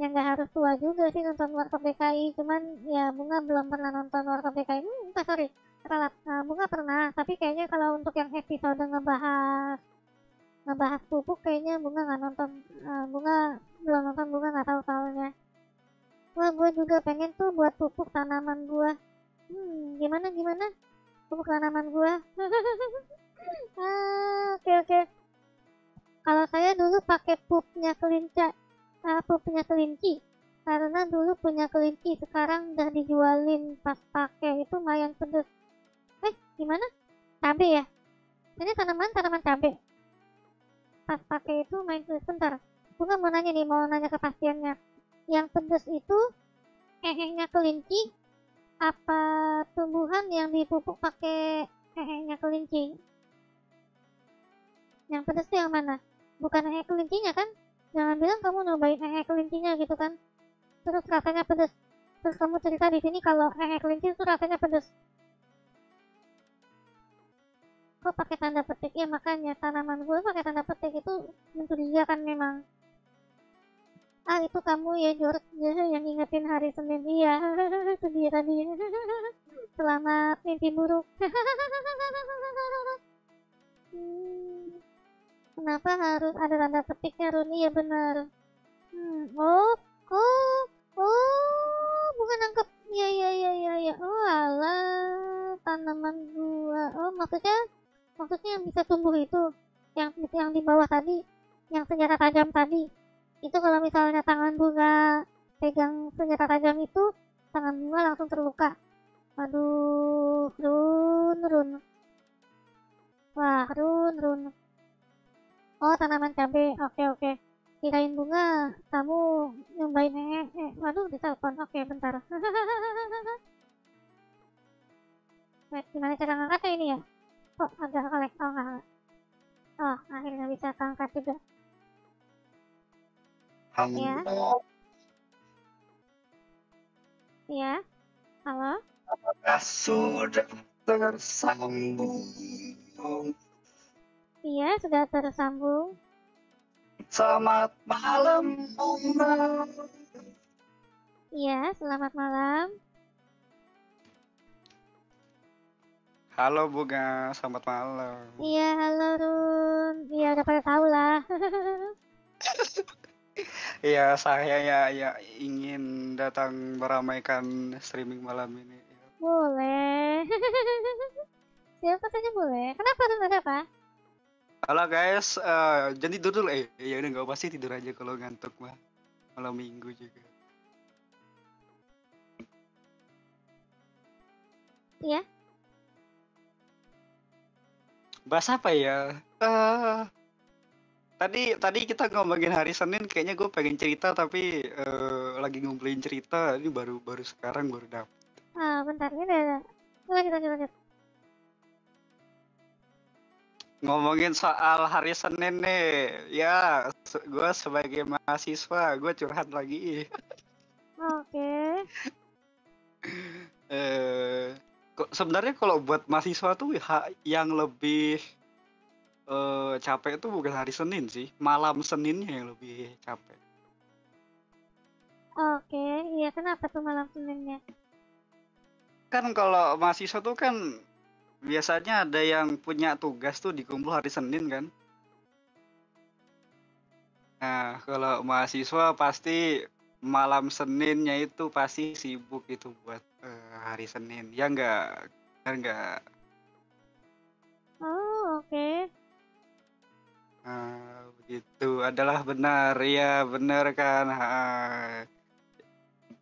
Ya nggak harus tua juga sih nonton Warkop DKI, cuman ya Bunga belum pernah nonton Warkop DKI. Sorry, salah. Bunga pernah, tapi kayaknya kalau untuk yang episode ngebahas pupuk kayaknya Bunga nggak nonton. Bunga belum nonton, Bunga nggak tahu soalnya. Wah, gue juga pengen tuh buat pupuk tanaman gue. Gimana pupuk tanaman gue? Oke. Kalau saya dulu pakai pupnya kelinci, karena dulu punya kelinci, sekarang udah dijualin. Pas pakai itu lumayan pedes. Gimana? Cabe ya? Ini tanaman cabe. Pas pakai itu main pedes. Bentar, Bunga mau nanya kepastiannya. Yang pedes itu hehenya kelinci apa tumbuhan yang dipupuk pakai hehenya kelinci? Yang pedes itu yang mana? Bukan hehe kelincinya kan? Jangan bilang kamu nyobain hehe kelincinya gitu kan? Terus rasanya pedes. Terus kamu cerita di sini kalau hehe kelinci itu rasanya pedes. Kok pakai tanda petik? Ya makanya tanaman gue pakai tanda petik itu mencurigakan memang. Itu kamu ya, George, yang ingetin hari Senin. Iya, itu dia tadi. Selamat mimpi buruk. Kenapa harus ada tanda petiknya, Run? Iya bener. Bukan nangkep. Iya. Oh alah, tanaman gua. Oh maksudnya yang bisa tumbuh itu, yang di bawah tadi, yang senjata tajam tadi. Itu kalau misalnya tangan Bunga pegang senjata tajam itu, tangan Bunga langsung terluka. Aduh, Run. Wah, Run. Oh, tanaman cabai. Oke. Kirain Bunga kamu nyobain waduh, ditelepon. Oke, bentar. Gimana cara ngangkatnya ini ya? Kok agak kolek? Oh, enggak. Oh, akhirnya bisa keangkat juga. Ya. Halo? Apakah sudah tersambung? Iya, sudah tersambung. Selamat malam, Bunga. Iya, selamat malam. Halo Bunga, selamat malam. Iya, halo Run. Iya, udah pada tahu lah. Iya, saya ya ingin datang meramaikan streaming malam ini. Boleh. Siapa saja boleh. Kenapa Run, ada apa? Halo guys, jangan tidur dulu. Ya udah nggak pasti tidur aja kalau ngantuk mah. Malam minggu juga. Iya. Bahas apa ya? Tadi kita ngomongin hari Senin, kayaknya gue pengen cerita tapi lagi ngumpulin cerita. Ini baru sekarang baru dapet. Bentar, ini ada. Lanjut. Ngomongin soal hari Senin nih, ya gue sebagai mahasiswa gue curhat lagi. Oke. Sebenarnya kalau buat mahasiswa tuh yang lebih capek itu bukan hari Senin sih, malam Seninnya yang lebih capek. Oke, iya kenapa tuh malam Seninnya? Kan kalau mahasiswa tuh kan biasanya ada yang punya tugas tuh dikumpul hari Senin kan. Nah, kalau mahasiswa pasti malam Seninnya itu pasti sibuk itu buat hari Senin. Ya enggak? Oh, oke. Begitu adalah benar. Ya, benar kan.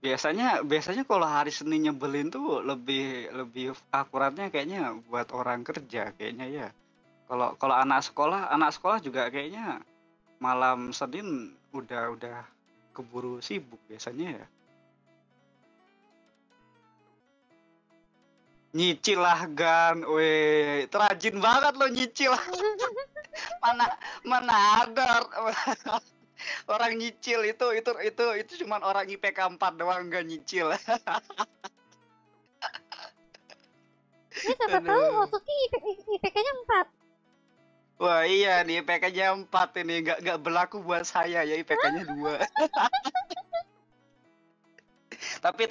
Biasanya kalau hari Senin nyebelin tuh lebih akuratnya kayaknya buat orang kerja kayaknya ya. Kalau anak sekolah juga kayaknya malam Senin udah keburu sibuk biasanya ya. Nyicil lah Gan, weh, terajin banget lo nyicil. mana ada Orang nyicil itu cuman orang IPK 4 doang nggak nyicil. Ya siapa tahu Aduh. Osuki IPK-nya 4. Wah iya nih IPK-nya 4 ini nggak berlaku buat saya ya IPK-nya 2. Tapi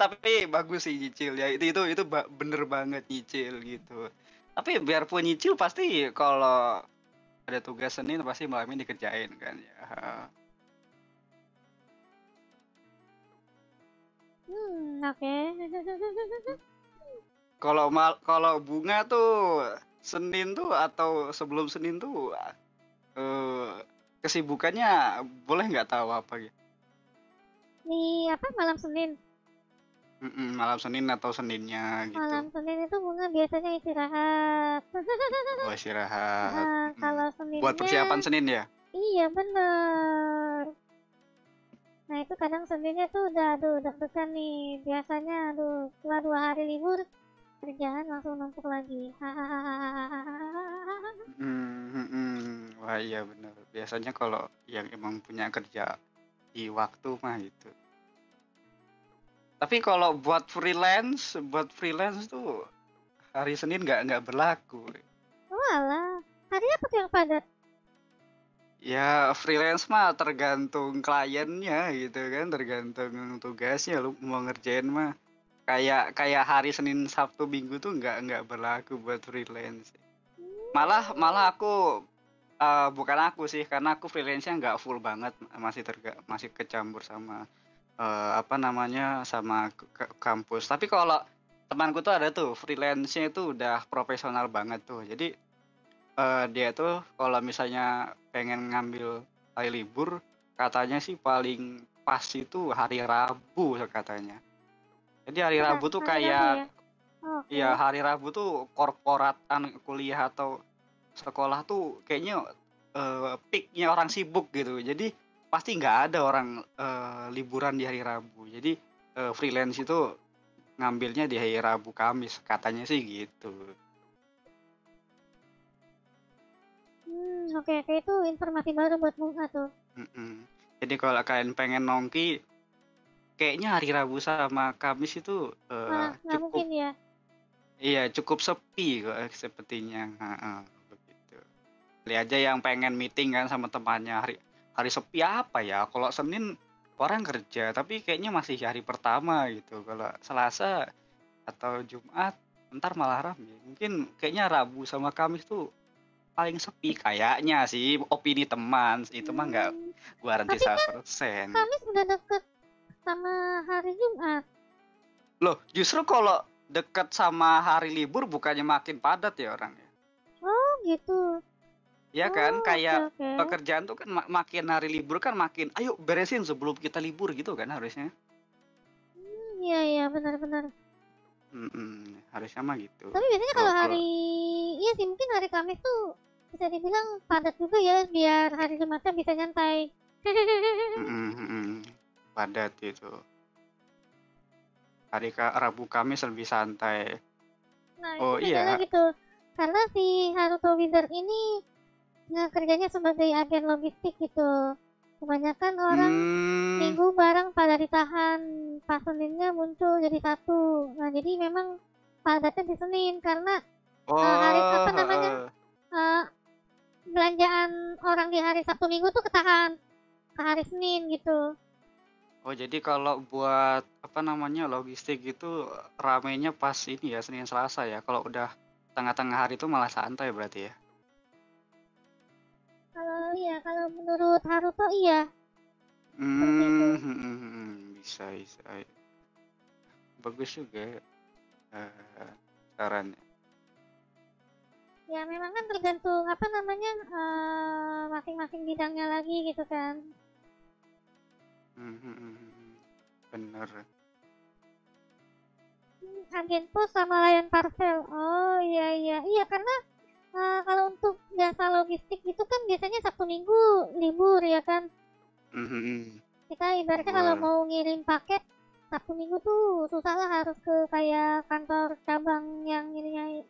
bagus sih nyicil ya. Itu bener banget nyicil gitu. Tapi biarpun nyicil pasti kalau ada tugas Senin pasti malam ini dikerjain kan ya. Oke. Kalau bunga tuh Senin tuh atau sebelum Senin tuh kesibukannya boleh nggak tahu apa gitu? Di apa malam Senin? Malam Senin atau Seninnya gitu. Malam Senin itu Bunga biasanya istirahat. Oh istirahat. Kalau Buat persiapan Seninnya, Senin ya? iya bener. Nah itu kadang Seninnya tuh udah deg-degan nih. Biasanya setelah 2 hari libur kerjaan langsung numpuk lagi. Wah iya benar. Biasanya kalau yang emang punya kerja di waktu mah gitu. Tapi kalau buat freelance tuh hari Senin nggak berlaku. Walah, hari apa tuh yang padat? Ya freelance mah tergantung kliennya gitu kan, tergantung tugasnya lu mau ngerjain mah. Kayak hari Senin, Sabtu, Minggu tuh nggak berlaku buat freelance. Malah aku bukan aku sih, karena aku freelance-nya nggak full banget, masih kecampur sama apa namanya sama kampus. Tapi kalau temanku tuh ada tuh freelance-nya itu udah profesional banget tuh. Jadi dia tuh kalau misalnya pengen ngambil hari libur, katanya sih paling pas itu hari Rabu katanya. Jadi hari Rabu tuh Hari Rabu ya? kayak Oke. ya hari Rabu tuh korporatan kuliah atau sekolah tuh kayaknya peaknya orang sibuk gitu. Jadi pasti nggak ada orang liburan di hari Rabu. Jadi freelance itu ngambilnya di hari Rabu Kamis katanya sih gitu. Oke, itu informasi baru buat Bunga tuh. Jadi kalau kalian pengen nongki, kayaknya hari Rabu sama Kamis itu Malah nggak cukup, mungkin ya. iya cukup sepi kok sepertinya. Begitu. Lihat aja yang pengen meeting kan sama temannya hari sepi apa ya? Kalau Senin orang kerja, tapi kayaknya masih hari pertama gitu. Kalau Selasa atau Jumat, ntar malah rame. Mungkin kayaknya Rabu sama Kamis tuh paling sepi kayaknya sih, opini teman. Itu mah nggak garansi Tapi kan 100%. Kamis udah deket sama hari Jumat. Loh, justru kalau dekat sama hari libur bukannya makin padat ya orangnya. Oh gitu. Ya kan, kayak Oke. pekerjaan tuh kan makin hari libur kan makin, ayo beresin sebelum kita libur gitu kan harusnya. Iya benar-benar. Harusnya mah gitu. Tapi biasanya kalau hari, iya sih mungkin hari Kamis tuh bisa dibilang padat juga ya, biar hari Jumatnya bisa nyantai. Padat itu. Hari Rabu Kamis lebih santai. Nah Oh itu bedanya iya. gitu. Karena si Haruto Wizard ini nggak kerjanya sebagai agen logistik gitu. Kebanyakan orang minggu bareng pada ditahan, pas Seninnya muncul jadi satu. Nah jadi memang padatnya di Senin karena hari apa namanya belanjaan orang di hari Sabtu Minggu tuh ketahan ke hari Senin gitu. Oh jadi kalau buat apa namanya logistik itu ramainya pas ini ya Senin Selasa ya. Kalau udah tengah-tengah hari itu malah santai berarti ya. Kalau menurut Haruto iya. Bisa. Bagus juga sarannya. Ya memang kan tergantung apa namanya masing-masing bidangnya lagi gitu kan. Bener. Agen pos sama layan parcel. Oh iya karena kalau untuk jasa logistik itu kan biasanya Sabtu Minggu libur ya kan. Kita ibaratnya kalau mau ngirim paket Sabtu Minggu tuh susah lah, harus ke kayak kantor cabang yang ininya,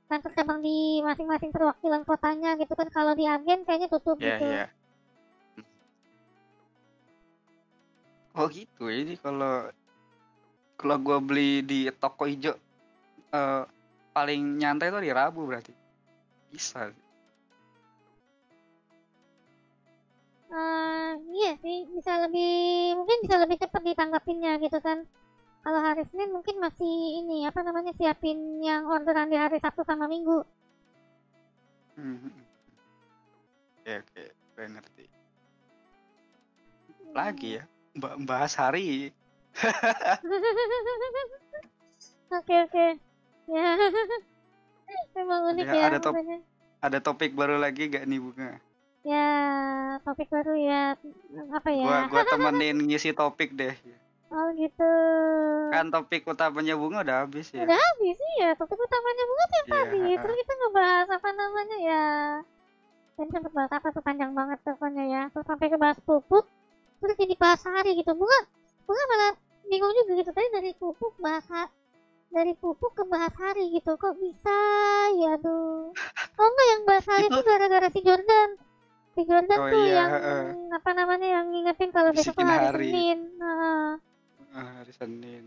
kantor cabang di masing-masing perwakilan kotanya gitu kan. Kalau di agen kayaknya tutup gitu. Iya. Oh gitu. Ini kalau kalau gua beli di toko hijau eh, paling nyantai tuh di Rabu berarti. Bisa. Iya sih, mungkin bisa lebih cepat ditanggapinnya gitu kan. Kalau hari Senin mungkin masih ini, apa namanya, siapin yang orderan di hari Sabtu sama Minggu. Oke, oke, gue ngerti. Lagi ya, bahas hari. Oke, oke. Ya, memang unik ya Ada pokoknya. ada topik baru lagi gak nih Bunga? Ya, topik baru ya, apa ya? Gua temenin ngisi topik deh. Oh gitu. Kan topik utamanya Bunga udah habis ya. Udah habis sih ya, topik utamanya bunga tuh yang tadi. Iya. Terus kita ngebahas apa namanya ya? Dan sempat bahas apa tuh, panjang banget pokoknya ya. Terus sampai ke bahas pupuk, terus jadi bahas hari gitu. Bunga malah bingung juga gitu, tadi dari pupuk ke bahas hari gitu, kok bisa ya tuh. Oh enggak, yang bahas hari itu gara-gara si Jordan Oh tuh iya, yang apa namanya, yang ngingetin kalau besok tuh bisikin hari hari. Senin. Hari Senin.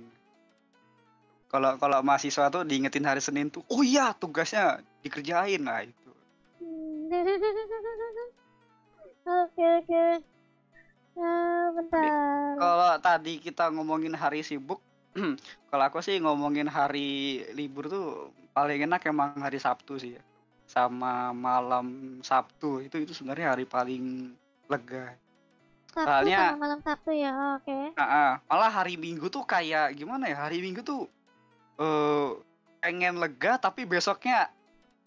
Kalau mahasiswa tuh diingetin hari Senin tuh, oh iya tugasnya dikerjain lah itu. Oke. Bentar. Kalau tadi kita ngomongin hari sibuk, kalau aku sih ngomongin hari libur tuh paling enak emang hari Sabtu sih ya. Sama malam Sabtu itu sebenarnya hari paling lega. Sabtu Soalnya sama malam Sabtu ya, oke. malah hari Minggu tuh kayak gimana ya? Hari Minggu tuh pengen lega tapi besoknya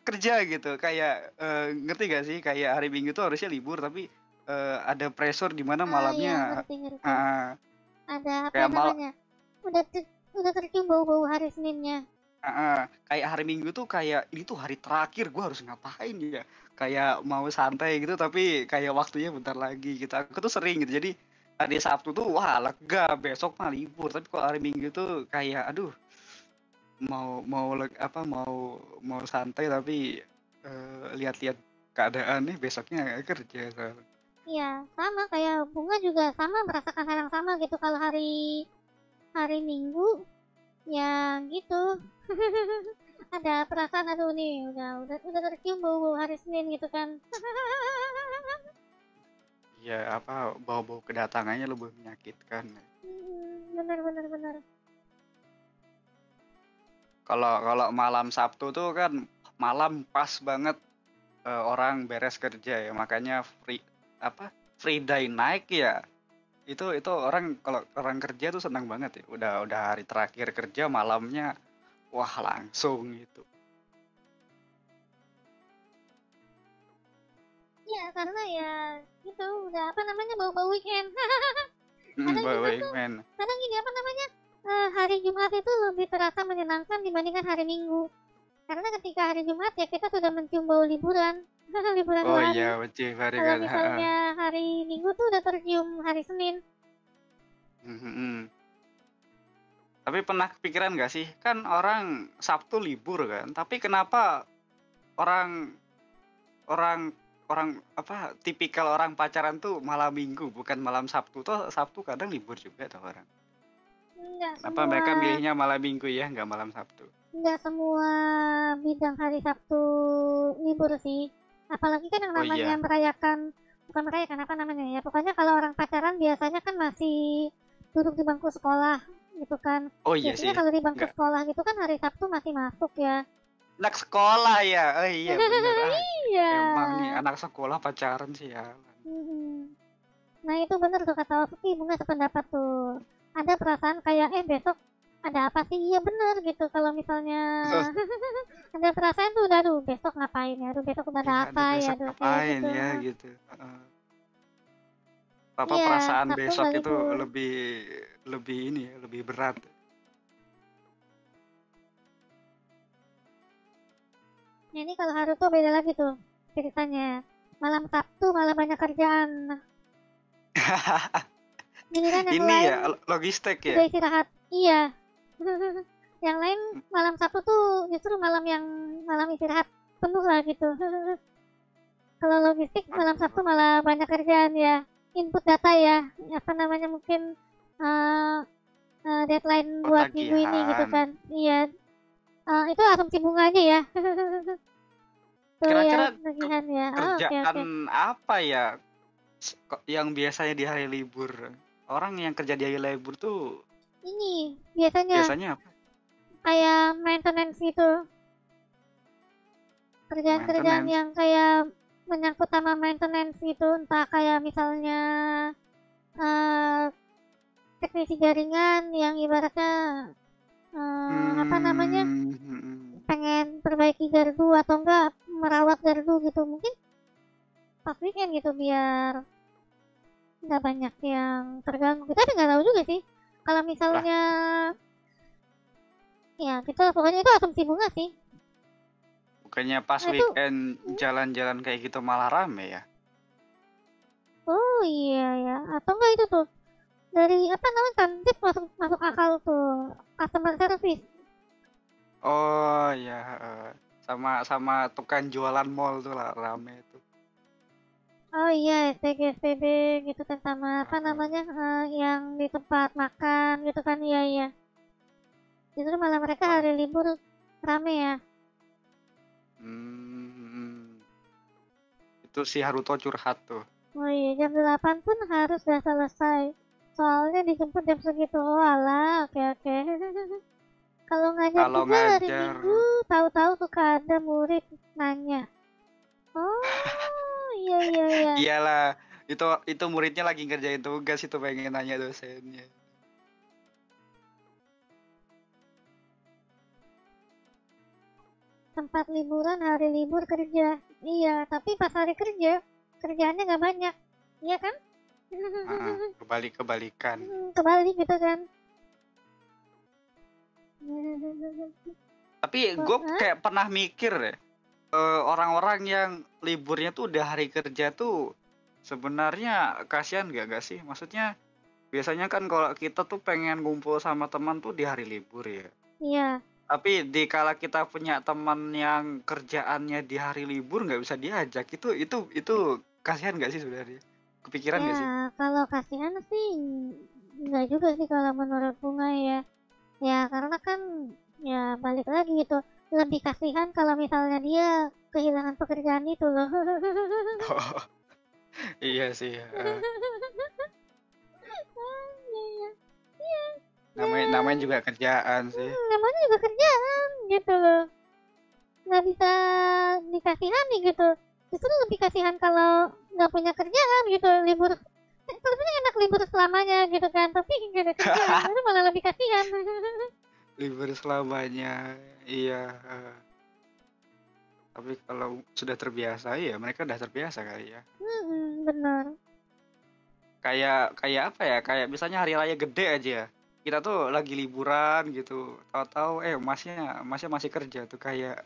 kerja gitu. Kayak ngerti gak sih? Kayak hari Minggu tuh harusnya libur tapi ada pressure di mana Iya, malamnya ngerti. Ada apa kayak namanya? Udah tercium bau-bau hari Seninnya. kayak hari Minggu tuh kayak ini tuh hari terakhir gue harus ngapain ya, kayak mau santai gitu tapi kayak waktunya bentar lagi gitu. Aku tuh sering gitu, jadi hari Sabtu tuh wah lega, besok mah libur, tapi kalau hari Minggu tuh kayak aduh mau santai tapi lihat-lihat keadaan nih besoknya kerja soalnya. Iya, sama kayak bunga juga sama, merasakan hal yang sama gitu. Kalau hari Minggu ya gitu. Ada perasaan aduh nih, udah tercium bau-bau hari Senin gitu kan. Ya apa bau-bau kedatangannya lebih menyakitkan. Bener. Kalau malam Sabtu tuh kan malam pas banget orang beres kerja ya, makanya free day naik ya. Itu orang kalau orang kerja tuh senang banget ya. Udah hari terakhir kerja malamnya wah langsung gitu. Iya, karena ya gitu udah apa namanya, bau-bau weekend. Kadang gini apa namanya, hari Jumat itu lebih terasa menyenangkan dibandingkan hari Minggu. Karena ketika hari Jumat ya kita sudah mencium bau liburan. Liburan Oh hari. iya, betul hari Kalau kan. misalnya hari Minggu tuh udah tercium hari Senin. Tapi pernah kepikiran nggak sih, kan orang Sabtu libur kan, tapi kenapa orang apa tipikal orang pacaran tuh malam Minggu bukan malam Sabtu? Tuh Sabtu kadang libur juga tuh orang. Kenapa mereka milihnya malam Minggu ya, nggak malam Sabtu? Nggak semua bidang hari Sabtu libur sih. Apalagi kan yang namanya bukan merayakan apa namanya ya. Pokoknya kalau orang pacaran biasanya kan masih duduk di bangku sekolah gitu kan. Oh iya biasanya sih. Kalau di bangku sekolah gitu kan hari Sabtu masih masuk ya. Anak sekolah ya, oh iya bener. Iya. Emang nih anak sekolah pacaran sih ya. Nah itu bener tuh kata Oki, bunga sependapat tuh. Ada perasaan kayak besok ada apa sih? Iya bener gitu. Kalau misalnya ada perasaan tuh udah aduh besok ngapain ya? Aduh besok udah ada apa ya? Aduh ngapain gitu. Ya gitu. Perasaan Sabtu besok itu libur. lebih ini ya, lebih berat. Nah, ini kalau hari tuh beda lagi tuh ceritanya. Malam Sabtu malah banyak kerjaan. Jadi kan yang ini lain ya logistik ya. Udah istirahat. Iya. Yang lain malam Sabtu tuh justru malam istirahat penuh lah gitu. Kalau logistik malam Sabtu malah banyak kerjaan ya. Input data ya. Apa namanya, mungkin eh, deadline buat minggu ini gitu Tagihan. kan. Iya, itu asumsi bunganya ya. Tuh ya, Kira-kira tagihan ya. Oh, oke kerjaan oke. apa ya yang biasanya di hari libur? Orang yang kerja di hari libur tuh Ini biasanya biasanya apa? kayak maintenance gitu. Kerjaan-kerjaan Maintenance. yang kayak menyangkut sama maintenance gitu. Entah kayak misalnya eh, teknisi jaringan yang ibaratnya apa namanya pengen perbaiki gardu atau enggak merawat gardu gitu mungkin pas weekend gitu biar nggak banyak yang terganggu tapi nggak tahu juga sih kalau Lah, misalnya ya gitu pokoknya itu asumsi bunga sih. bukannya pas Nah, itu weekend jalan-jalan kayak gitu malah rame ya? oh iya ya atau enggak itu tuh dari apa namanya transit masuk masuk akal tuh customer service. Oh ya, sama sama tukang jualan mall tuh lah rame itu. Oh iya, SPG SPB gitu kan sama apa namanya yang di tempat makan gitu kan iya iya. Justru malah mereka Wah, hari libur rame ya. itu si Haruto curhat tuh. Oh iya, jam 8 pun harus sudah selesai. Soalnya dijemput jam segitu. Oh alah, oke oke. Kalau ngajar Kalau juga hari ngajar, Minggu, tahu-tahu suka ada murid nanya. Oh iya iya iya. iyalah, itu muridnya lagi ngerjain tugas itu pengen nanya dosennya. Tempat liburan hari libur kerja. Iya, tapi pas hari kerja kerjaannya nggak banyak. Iya kan? Kebalikan. Kebalik gitu kan. Tapi gue kayak pernah mikir deh, orang-orang yang liburnya tuh udah hari kerja tuh sebenarnya kasihan gak sih? Maksudnya biasanya kan kalau kita tuh pengen ngumpul sama teman tuh di hari libur ya. Iya. Tapi di kala kita punya teman yang kerjaannya di hari libur nggak bisa diajak, itu kasihan gak sih sebenarnya? Kepikiran gak sih? Ya, kalau kasihan sih enggak juga sih kalau menurut Bunga ya. Ya, karena kan ya balik lagi gitu. Lebih kasihan kalau misalnya dia kehilangan pekerjaan itu loh. Oh, iya sih. Namanya juga kerjaan sih. Namanya juga kerjaan gitu loh. Nggak bisa dikasihani gitu. Justru lebih kasihan kalau nggak punya kerjaan gitu. Libur sebenarnya enak libur selamanya gitu kan. Tapi nggak ada kerjaan itu malah lebih kasihan. Libur selamanya, iya. Tapi kalau sudah terbiasa, ya mereka udah terbiasa kali ya. Benar. Kayak apa ya? Kayak misalnya hari raya gede aja. Kita tuh lagi liburan gitu. Tahu-tahu masnya masih kerja tuh kayak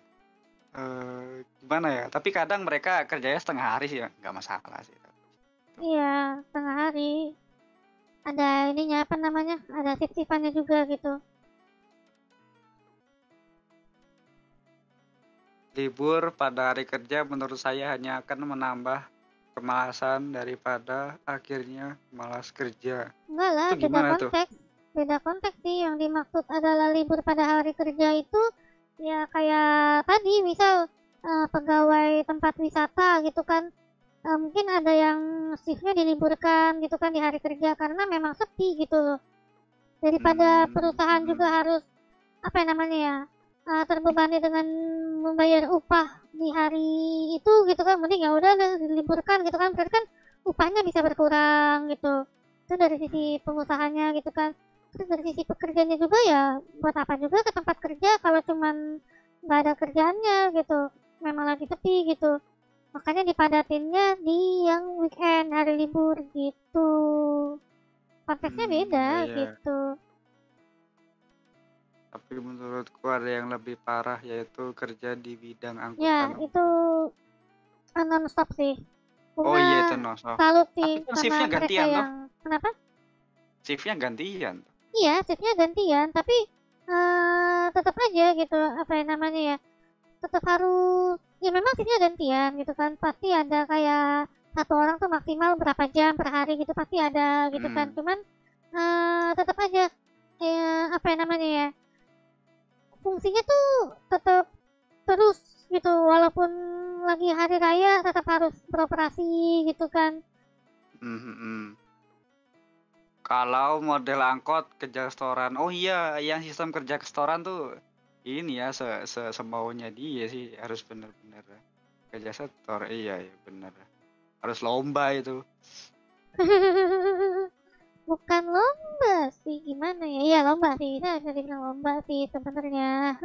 gimana ya? Tapi kadang mereka kerjanya setengah hari sih, nggak masalah sih. Iya, setengah hari. Ada ininya apa namanya? Ada shift-shiftannya juga gitu. Libur pada hari kerja menurut saya hanya akan menambah kemalasan daripada akhirnya malas kerja. Enggak lah, Itu beda gimana tuh? konteks. Beda konteks sih yang dimaksud adalah libur pada hari kerja itu ya kayak tadi misal pegawai tempat wisata gitu kan. Mungkin ada yang shiftnya diliburkan gitu kan di hari kerja karena memang sepi gitu loh. Daripada perusahaan juga harus apa ya namanya ya terbebani dengan membayar upah di hari itu gitu kan mending ya udah diliburkan gitu kan berarti kan upahnya bisa berkurang gitu itu dari sisi pengusahanya gitu kan terus dari sisi pekerjanya juga ya buat apa juga ke tempat kerja kalau cuman nggak ada kerjaannya gitu memang lagi sepi gitu makanya dipadatinnya di yang weekend hari libur gitu konteksnya beda Iya. gitu. Tapi menurutku ada yang lebih parah yaitu kerja di bidang Ya, angkutan. itu non-stop sih. Oh iya itu non-stop. Salut Tapi sih kan sama shiftnya mereka gantian toh? yang... Kenapa? Shiftnya gantian. Iya, shiftnya gantian, tapi tetap aja gitu, apa yang namanya ya, tetap harus... Ya memang shiftnya gantian gitu kan, pasti ada kayak satu orang tuh maksimal berapa jam per hari gitu, pasti ada gitu kan. Cuman tetap aja kayak apa ya namanya ya, fungsinya tuh tetap terus gitu, walaupun lagi hari raya tetap harus beroperasi gitu kan. Mhm. Kalau model angkot kerja setoran, oh iya, yang sistem kerja setoran tuh ini ya semaunya dia sih, harus bener-bener kerja setor. Iya ya bener, harus lomba itu. Bukan lomba sih, gimana ya, iya lomba sih, bisa dibilang lomba sih sebenarnya.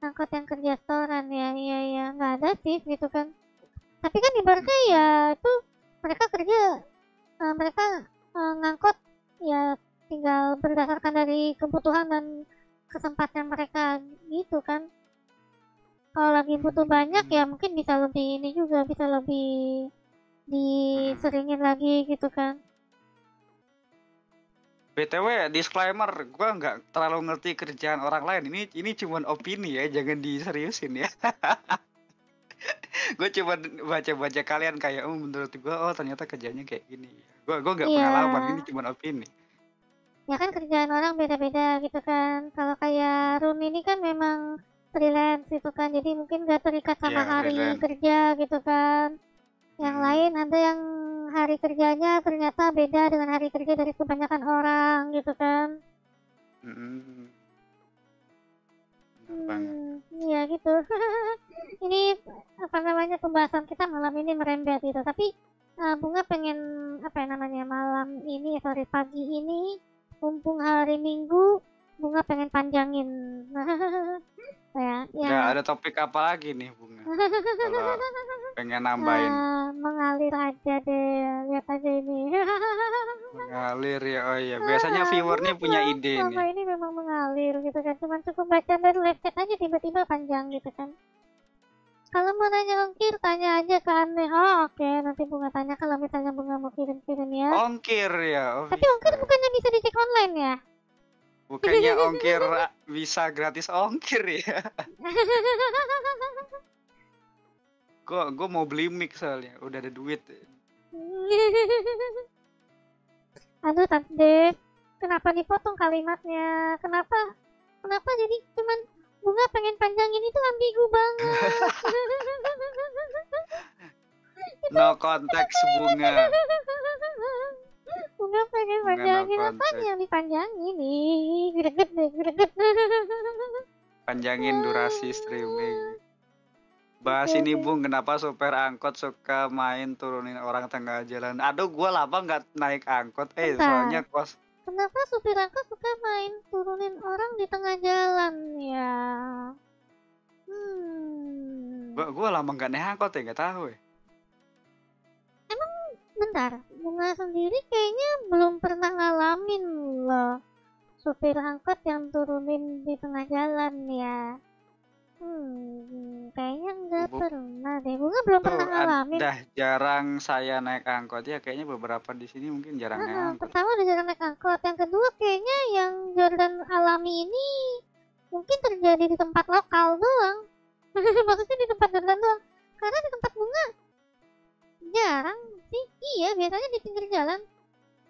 Angkot yang kerja setoran ya, iya nggak ada sih gitu kan. Tapi kan ibaratnya ya itu mereka kerja, mereka ngangkot ya tinggal berdasarkan dari kebutuhan dan kesempatan mereka gitu kan. Kalau lagi butuh banyak ya mungkin bisa lebih ini juga, bisa lebih diseringin lagi gitu kan. BTW disclaimer, gua nggak terlalu ngerti kerjaan orang lain. Ini cuma opini ya, jangan diseriusin ya. Gue cuma baca-baca kalian kayak, oh menurut gue, oh ternyata kerjanya kayak gini. Gue nggak Iya. pengalaman, ini cuma opini. Ya kan kerjaan orang beda-beda gitu kan. Kalau kayak Run ini kan memang freelance gitu kan, jadi mungkin gak terikat sama Iya, hari freelance. kerja gitu kan. Yang lain ada yang hari kerjanya ternyata beda dengan hari kerja dari kebanyakan orang gitu kan. Benar banget. Iya gitu. Ini apa namanya, pembahasan kita malam ini merembet gitu. Tapi Bunga pengen apa ya namanya, malam ini, sorry pagi ini, mumpung hari Minggu, Bunga pengen panjangin. Nggak ya. ada topik apa lagi nih Bunga? Kalau pengen nambahin. Mengalir aja deh, lihat aja ini. Mengalir ya, oh iya. Biasanya viewer nih punya ide Selama nih. ini memang mengalir gitu kan, cuman cukup baca dari live chat aja tiba-tiba panjang gitu kan. Kalau mau nanya ongkir, tanya aja ke Aneh. Oh oke, nanti Bunga tanya kalau misalnya Bunga mau kirim-kirim ya. Ongkir ya, oh Tapi ongkir bukannya bisa dicek online ya? bukannya ongkir bisa gratis ongkir ya? Gue mau beli mic soalnya, udah ada duit. Aduh Tante, kenapa dipotong kalimatnya? Kenapa jadi cuman Bunga pengen panjangin, itu ambigu banget. No konteks Bunga. Bunga pengen panjangin, apa yang dipanjangin nih? Greget deh, greget. Panjangin durasi streaming. Bahas ini Bung, kenapa sopir angkot suka main turunin orang tengah jalan? Aduh, gue lama nggak naik angkot. Soalnya kos. Kenapa supir angkot suka main turunin orang di tengah jalan ya? Gue lama nggak naik angkot ya, nggak tahu ya. Emang bentar, Bunga sendiri kayaknya belum pernah ngalamin loh supir angkot yang turunin di tengah jalan ya. Kayaknya nggak pernah deh. Bunga belum pernah ngalamin. Dah jarang saya naik angkot ya, kayaknya beberapa di sini mungkin jarang naik angkot. Pertama udah jarang naik angkot, yang kedua kayaknya yang Jordan alami ini mungkin terjadi di tempat lokal doang. Maksudnya di tempat Jordan doang. Karena di tempat Bunga jarang sih. Iya, biasanya di pinggir jalan.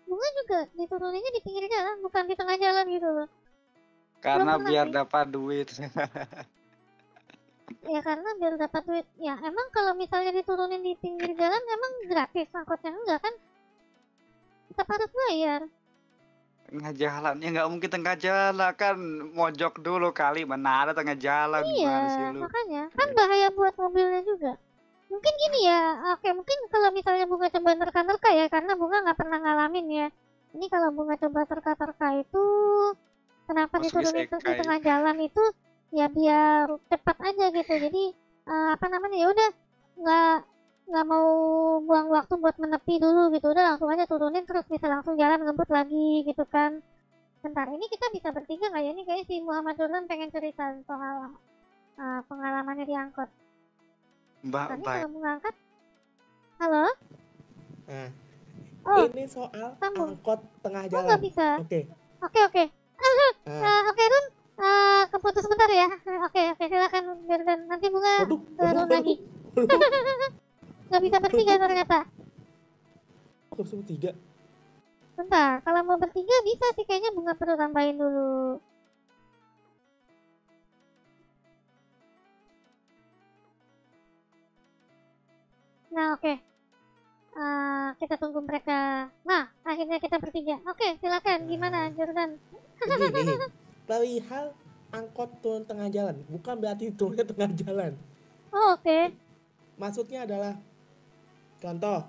Bunga juga dituruninnya di pinggir jalan, bukan di tengah jalan gitu loh. Karena biar dapat duit. Ya karena biar dapat duit. Ya emang kalau misalnya diturunin di pinggir jalan emang gratis angkotnya? Enggak kan? Tetap harus bayar. Tengah jalan ya, nggak mungkin tengah jalan kan, mojok dulu kali, mana ada tengah jalan. Iya makanya kan bahaya buat mobilnya juga. Mungkin gini ya, oke mungkin kalau misalnya Bunga coba nerka-nerka ya, karena Bunga nggak pernah ngalamin ya. Ini kalau Bunga coba terka-terka itu, kenapa diturunin di tengah jalan itu? Ya biar cepat aja gitu. Jadi apa namanya, ya udah nggak mau buang waktu buat menepi dulu gitu, udah langsung aja turunin terus bisa langsung jalan ngebut lagi gitu kan. Bentar, ini kita bisa bertiga nggak ya? Ini kayak si Muhammad Jordan pengen cerita soal pengalamannya di angkot. Mbak kalau mengangkat, halo? Ini soal angkot tengah jalan. Nggak bisa. Oke. Oke Run, keputus sebentar ya. Oke silakan Jordan, nanti Bunga turun lagi. Nggak bisa bertiga ternyata. Harus bertiga. Bentar, kalau mau bertiga bisa sih, kayaknya Bunga perlu tambahin dulu. Nah, oke. Kita tunggu mereka. Nah, akhirnya kita bertiga. Oke, silakan. Gimana, Nah, Jordan? begini, perihal angkot turun tengah jalan, bukan berarti turunnya tengah jalan. Oh, oke. Maksudnya adalah contoh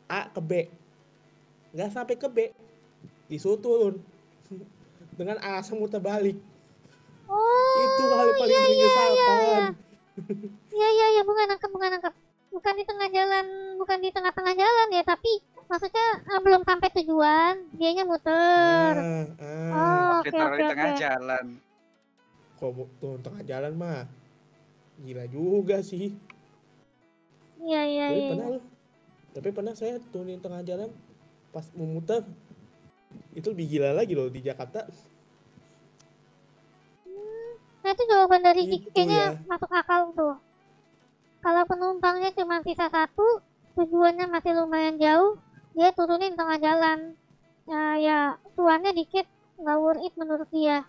A ke B, nggak sampai ke B, disuruh turun dengan alasan muter balik. Itu hal Oh, yang paling iya, iya, iya, iya. menyesalkan. Iya, iya, iya. Bunga nangkep, Bunga nangkep. Bukan di tengah jalan, bukan di tengah-tengah jalan ya, tapi maksudnya belum sampai tujuan, dianya muter. Ah, Oh, oke, Ditaruh oke, di oke. tengah jalan. kok mau turun tengah jalan mah, gila juga sih. Iya, iya, Tapi iya, pernah iya. loh, tapi pernah saya turunin tengah jalan pas mau muter, itu lebih gila lagi loh di Jakarta. Nah, itu jawaban dari Kiki Itu kayaknya ya. masuk akal tuh. Kalau penumpangnya cuma sisa satu, tujuannya masih lumayan jauh, dia turunin tengah jalan. Nah, ya, tuannya dikit, nggak worth it menurut dia.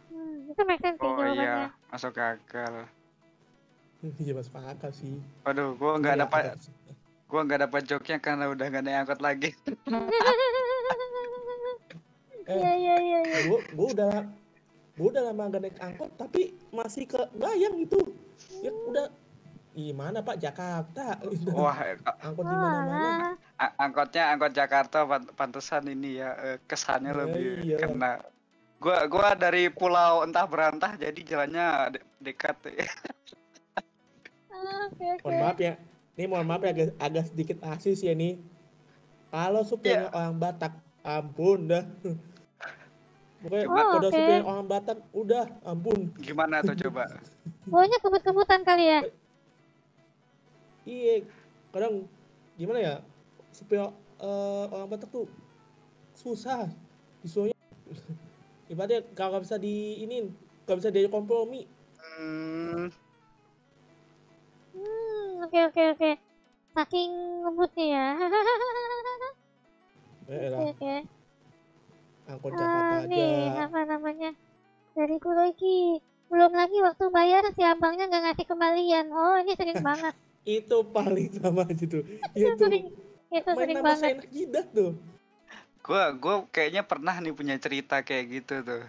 Itu make sense sih Oh iya, jawabannya. masuk akal. Iya masuk akal sih. Waduh, Cuman ya agak gua nggak dapat joke-nya karena udah nggak naik angkot lagi. eh Iya, iya, iya, iya. gua udah lama gak naik angkot tapi masih ke bayang itu. Ya udah, gimana Pak, Jakarta. Wah, Angkot di Oh, mana-mana. lah. angkotnya angkot Jakarta pantesan ini ya, kesannya Nah, lebih iya. kena. Gua dari pulau entah berantah jadi jalannya dekat. Oke, Mohon oke. maaf ya. Mohon maaf ya, agak sedikit asis ya nih. Kalau supirnya Iya, orang Batak, ampun dah. Pokoknya gimana Oh, kalau oke. supirnya orang Batak, udah ampun. gimana tuh coba? Baunya kebut-kebutan kali ya? Iya, kadang gimana ya, supir orang Batak tuh susah disuruhnya. Ibaratnya kalau bisa diinin, kalau bisa dari kompromi. Hmm, Oke, oke, oke. Saking ngebutnya ya. Oke, Lah, oke. angkot Jakarta aja. Nih, apa namanya? Dari Kuroiki. Belum lagi waktu bayar si abangnya nggak ngasih kembalian. Oh, ini sering banget. Itu paling sama gitu. Itu Itu sering, itu main sering nama banget. seenak jidat tuh. gua kayaknya pernah nih punya cerita kayak gitu tuh.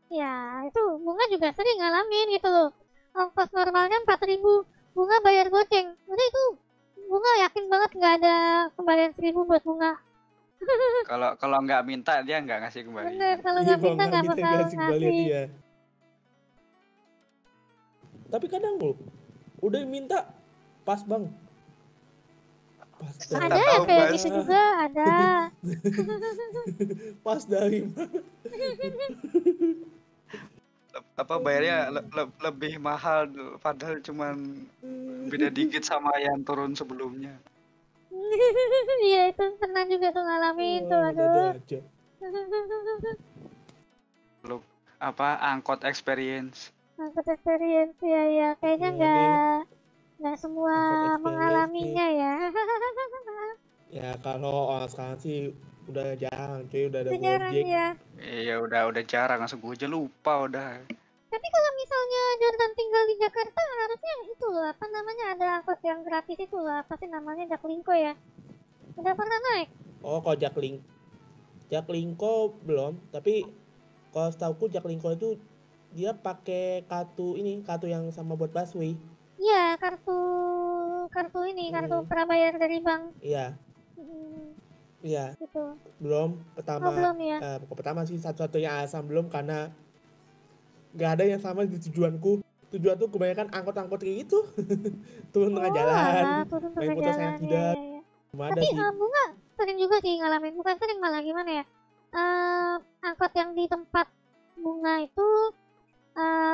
Ya, itu Bunga juga sering ngalamin gitu loh. Ongkos normalnya 4.000, Bunga bayar goceng. Udah itu, Bunga yakin banget nggak ada kembalian 1.000 buat Bunga. Kalau kalau nggak minta dia nggak ngasih kembali. Bener, kalau Iya, nggak kalau minta nggak nggak kita bakal kasih kembalian ngasih. dia. Tapi kadang loh, udah minta pas bang. Pas dari Ada Tak yang tahu kayak mas. gitu juga, ada. Pas dari mana? Apa bayarnya lebih mahal padahal cuman beda dikit sama yang turun sebelumnya. Iya, itu pernah juga tuh ngalamin tuh, Ada aduh. aja. Lu apa angkot experience. Angkut experience ya, ya. Kayaknya Iya nih, nggak semua angkot experience nih. mengalaminya ya. Ya kalau orang sekarang sih udah jarang cuy, udah ada Itu jarang Gojek. ya. Iya udah jarang, langsung gue aja lupa udah. Tapi kalau misalnya Jordan tinggal di Jakarta, harusnya itu loh, apa namanya, ada angkot yang gratis itu loh, apa sih namanya, Jaklingko ya. Udah pernah naik? Oh, kalau Jaklingko belum, tapi kalau setauku Jaklingko itu dia pakai kartu yang sama buat busway. Iya, kartu kartu ini, kartu prabayar dari bank. Iya, iya, Gitu. belum. Oh, belum ya. Bukan pertama sih, satu-satunya alasan belum karena nggak ada yang sama di tujuanku. Tujuan tuh kebanyakan angkot-angkot kayak gitu. Turun tengah Oh, jalan, alah, turun main tengah foto jalan, sayang ya, tidak. ya, ya. Cuma ada Tapi sih. Bunga sering juga sih ngalamin, bukan sering malah, gimana ya, angkot yang di tempat Bunga itu,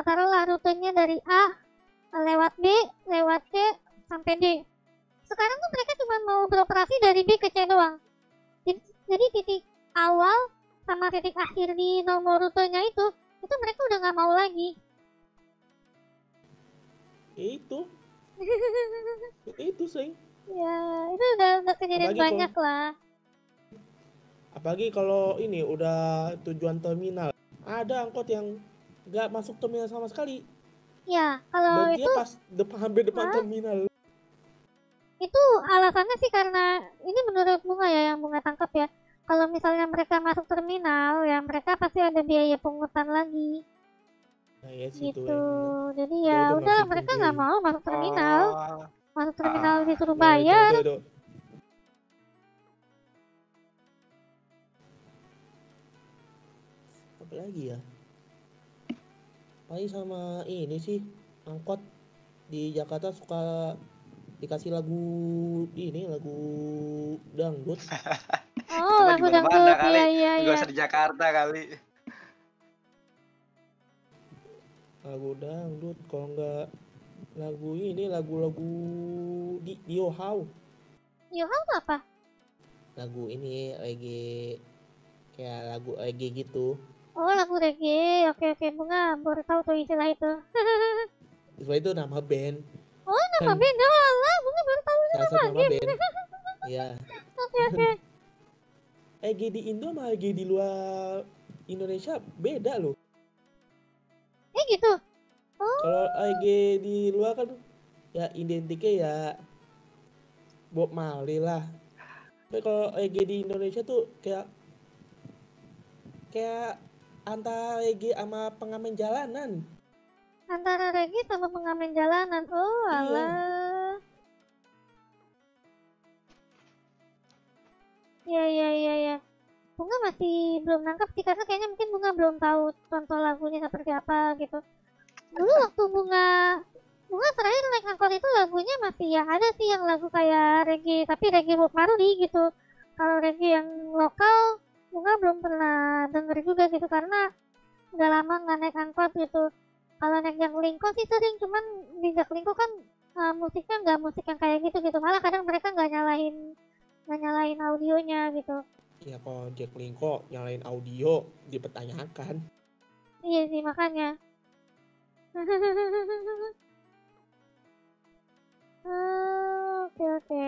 taruhlah rutenya dari A lewat B lewat C sampai D. Sekarang tuh mereka cuma mau beroperasi dari B ke C doang. Jadi titik awal sama titik akhir di nomor rutenya itu mereka udah nggak mau lagi. Itu sih. Ya, itu udah kejadian Apalagi banyak lah. Apalagi kalau ini udah tujuan terminal. Ada angkot yang nggak masuk terminal sama sekali. Ya, kalau Berhentinya itu pas hampir depan ah, terminal. itu alasannya sih karena ini menurut Bunga ya yang Bunga tangkap ya. Kalau misalnya mereka masuk terminal, ya mereka pasti ada biaya pungutan lagi Nah ya sih itu gitu. yang bener. Jadi Itu ya itu udah masih mereka nggak pungkiri. mau masuk terminal. Oh, Masuk terminal ah, disuruh Nah bayar. itu. Apa lagi ya? Paling sama ini sih angkot di Jakarta suka dikasih lagu dangdut. Oh, itu mah di lagu mana-mana dangdut. kali. Iya, iya, Nggak iya. usah di Jakarta kali. Lagu dangdut kalau nggak lagu di Dio How. Yo, apa? Lagu ini reggae, kayak lagu reggae gitu. Oh, lagu reggae. Oke, oke. Bunga baru tahu tuh istilah itu. Setelah itu nama band Oh, nama kan, band. Oh, alah. Bunga baru tahu itu salah nama satu nama game. band. Ya, Oke, oke. reggae di Indo sama reggae di luar Indonesia beda loh. Gitu. Oh, Kalau reggae di luar kan ya identiknya ya Bob Marley lah. Tapi kalau reggae di Indonesia tuh kayak antara reggae sama pengamen jalanan. antara reggae sama pengamen jalanan. Oh, Iya, alah. Iya, iya, iya, iya. Bunga masih belum nangkap sih karena kayaknya mungkin Bunga belum tahu contoh lagunya seperti apa gitu. Dulu waktu Bunga terakhir naik angkot itu lagunya masih ya ada sih yang lagu kayak reggae tapi reggae Bob Marley gitu. Kalau reggae yang lokal Bunga belum pernah denger juga gitu karena udah lama nggak naik angkot gitu. Kalau naik Jaklingko sih sering cuman di Jaklingko kan musiknya nggak musik yang kayak gitu gitu malah kadang mereka nggak nyalain audionya gitu. ya kalau Jack Linko nyalain audio dipertanyakan. Iya sih makanya. Oke, oke.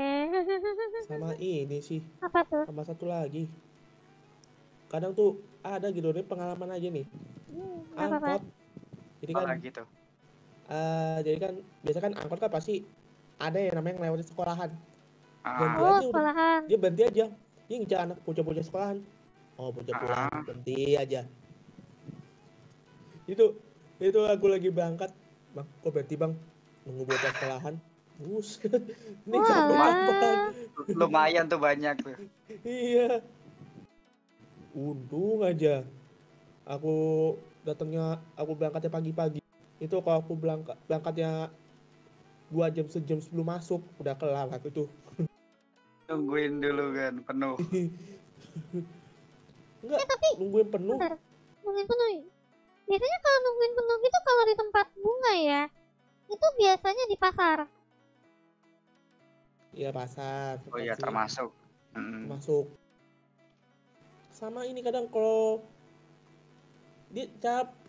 Sama ini sih, Apa tuh? sama satu lagi. Kadang tuh ada gitu nih pengalaman aja nih. Apa, Pak? Angkot. Jadi kan Oh, gitu. biasa kan angkot kan pasti ada yang namanya ngelewatin sekolahan. Berhenti Ah, Oh, aja udah. sekolahan. Dia berhenti aja. Dia ngejar anak bocah-bocah sekolahan. Oh, bocah pulang, ah. berhenti aja. Itu aku lagi berangkat. Bang, kok berhenti, Bang? Nunggu bocah sekolahan. Bus. Ini sampai kapan? Walah. Lumayan tuh banyak tuh. Iya. Untung aja aku aku berangkatnya pagi-pagi. Itu kalau aku berangkatnya 2 jam sejam sebelum masuk udah kelar aku tuh. Tungguin dulu kan penuh. Enggak, Tapi nungguin penuh. bentar. Nungguin penuh. Biasanya kalau nungguin penuh gitu kalau di tempat bunga ya, itu biasanya di pasar. Ya pasar, Oh iya, pasti termasuk. Mm. masuk. Sama ini kadang kalau dia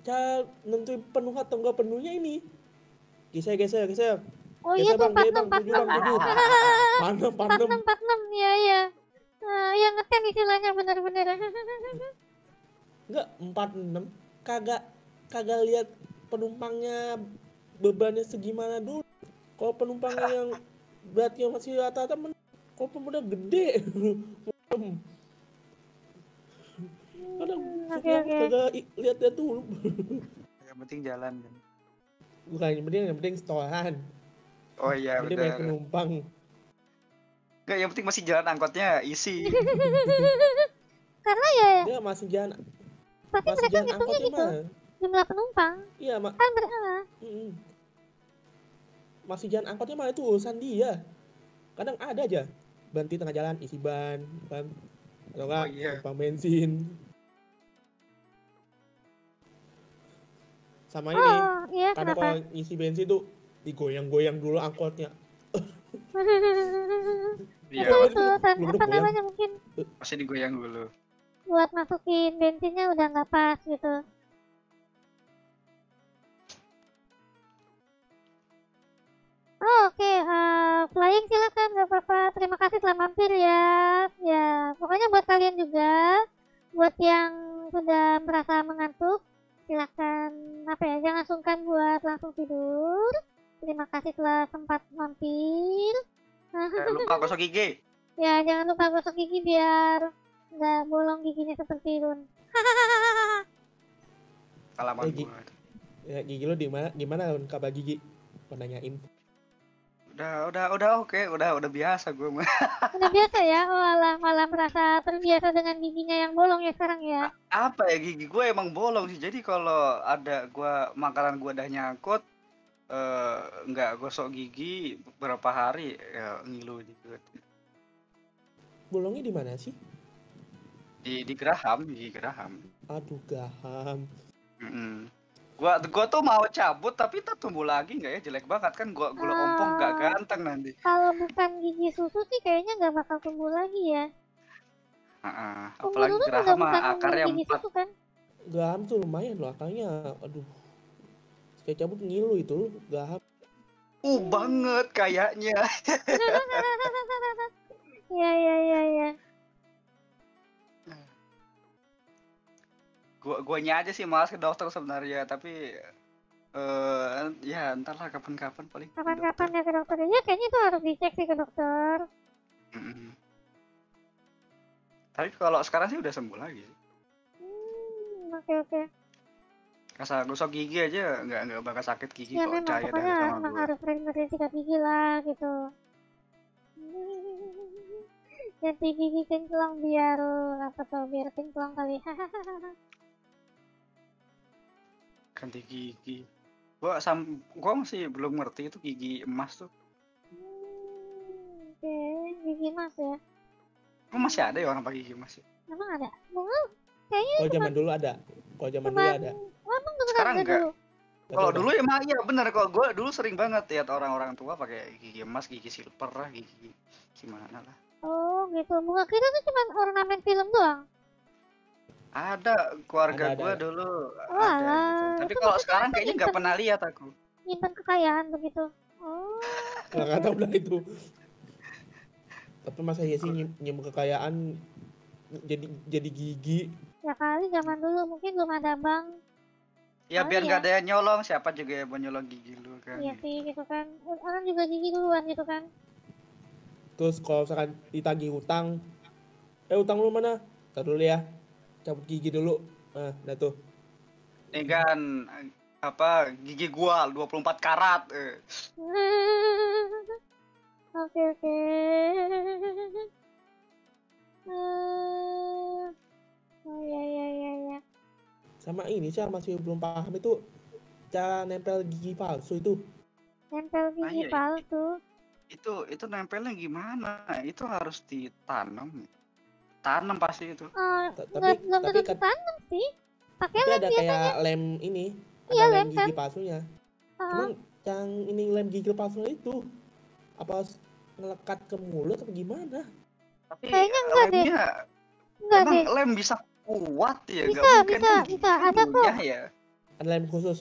cara nentuin penuh atau enggak penuhnya ini. Geser. Oh iya Geser tuh bang, dia 46, bang, 7 bang, 7. 46, Panem. 46, iya, iya. Yang ngetem istilahnya bener-bener. Enggak, 46. Kagak lihat penumpangnya bebannya segimana dulu. Kalau penumpangnya yang beratnya masih rata-rata, kalau pemuda gede. Kadang Oke, supir oke. kagak lihat dulu. Yang penting jalan kan. Bukan yang penting setoran. Oh iya, Yang penting banyak benar. penumpang. Enggak, yang penting masih jalan angkotnya isi. Karena ya Dia masih jalan pasti mereka ngitungnya angkotnya gitu. mah. Jumlah penumpang. Iya, Kan mereka masih jalan angkotnya mah itu urusan dia. Kadang ada aja berhenti tengah jalan isi ban kan, atau enggak Oh iya. numpang bensin. Sama ini, Oh, iya kadang kenapa? kalau ngisi bensin tuh digoyang-goyang dulu angkotnya. Iya, Itu Itu dan belum apa goyang. namanya mungkin masih digoyang dulu. buat masukin bensinnya udah nggak pas gitu. Oh, oke, Flying silakan nggak apa-apa. Terima kasih telah mampir ya. Ya, pokoknya buat kalian juga buat yang sudah merasa mengantuk, silakan jangan sungkan buat langsung tidur. Terima kasih telah sempat mampir. Lupa gosok gigi. Ya, jangan lupa gosok gigi biar nggak bolong giginya seperti Run. Salaman Gi- gua. Ya, gigi lo gimana kabar gigi? Mau nanyain. Udah oke, udah biasa gue mah. Udah biasa ya, malah merasa terbiasa dengan giginya yang bolong ya sekarang ya. Apa ya, gigi gue emang bolong sih. Jadi kalau ada makanan gue udah nyangkut, nggak gosok gigi beberapa hari ya ngilu gitu. Bolongnya di mana sih? Di geraham, gigi geraham. Aduh, gaham. Gua tuh mau cabut tapi tak tumbuh lagi nggak ya, jelek banget kan, gua ompong nggak ganteng nanti. Kalau bukan gigi susu sih kayaknya nggak bakal tumbuh lagi ya. Apalagi Umur-umur geraham udah bukan mah akarnya gigi 4. susu kan? Gaham tuh lumayan loh akarnya. Aduh. Kayak cabut ngilu itu loh, gaham. Banget kayaknya. Iya. Guanya aja sih malas ke dokter sebenarnya, tapi ya entarlah kapan-kapan paling. Kapan-kapan ya ke dokter. Ya kayaknya itu harus dicek sih ke dokter. Tapi kalau sekarang sih udah sembuh lagi. Oke. Asal gosok gigi aja nggak bakal sakit gigi Ya kok, memang percaya pokoknya deh sama emang gue. harus sering-sering sikat gigi lah gitu. Ganti gigi kinclong biar kinclong kali. Ganti gigi. Gua masih belum ngerti itu gigi emas tuh. Oke, gigi emas ya. Kok masih ada ya orang pakai gigi emas ya? Emang ada? Kayaknya Kalau zaman dulu ada. emang beneran Sekarang ada enggak. dulu. Kalau dulu emang iya bener, kok gue dulu sering banget lihat orang-orang tua pakai gigi emas, gigi silver lah, gigi gimana lah. Oh gitu, bunga kira tuh cuma ornamen film doang. Ada keluarga Ada. gue dulu Oh, ada gitu. alah. Tapi Itu kalau maksudnya sekarang apa, kayaknya nggak pernah lihat aku. nyimpen kekayaan begitu. Oh. Nggak tahu dah itu. Tapi masa iya sih nyimpen kekayaan jadi gigi? Ya kali zaman dulu mungkin belum ada bank. Ya Oh, biar iya. nggak ada yang nyolong, siapa juga yang mau nyolong gigi lu kan. Iya sih gitu kan. Orang juga gigi duluan gitu kan. Terus kalau misalkan ditagih hutang, utang lu mana? Ntar dulu ya, cabut gigi dulu. Nah, dah tuh. Ini kan gigi gua 24 karat. Oke. Oh ya. Sama ini sih masih belum paham itu cara nempel gigi palsu itu. Nempel gigi iya. palsu. Itu nempelnya gimana? Itu harus ditanam. Tanam pasti itu. Belum tentu ditanam sih. Pakai Tapi lem ada biasanya. kayak lem ini. Iya, Ada lem lem gigi palsunya. Cuman yang ini lem gigi palsunya itu apa ngelekat ke mulut atau gimana? Tapi Kayaknya enggak deh. Enggak emang deh. lem bisa kuat ya? Bisa, Nggak mungkin kan bisa. Ada kok. giginya ya. Ada lem khusus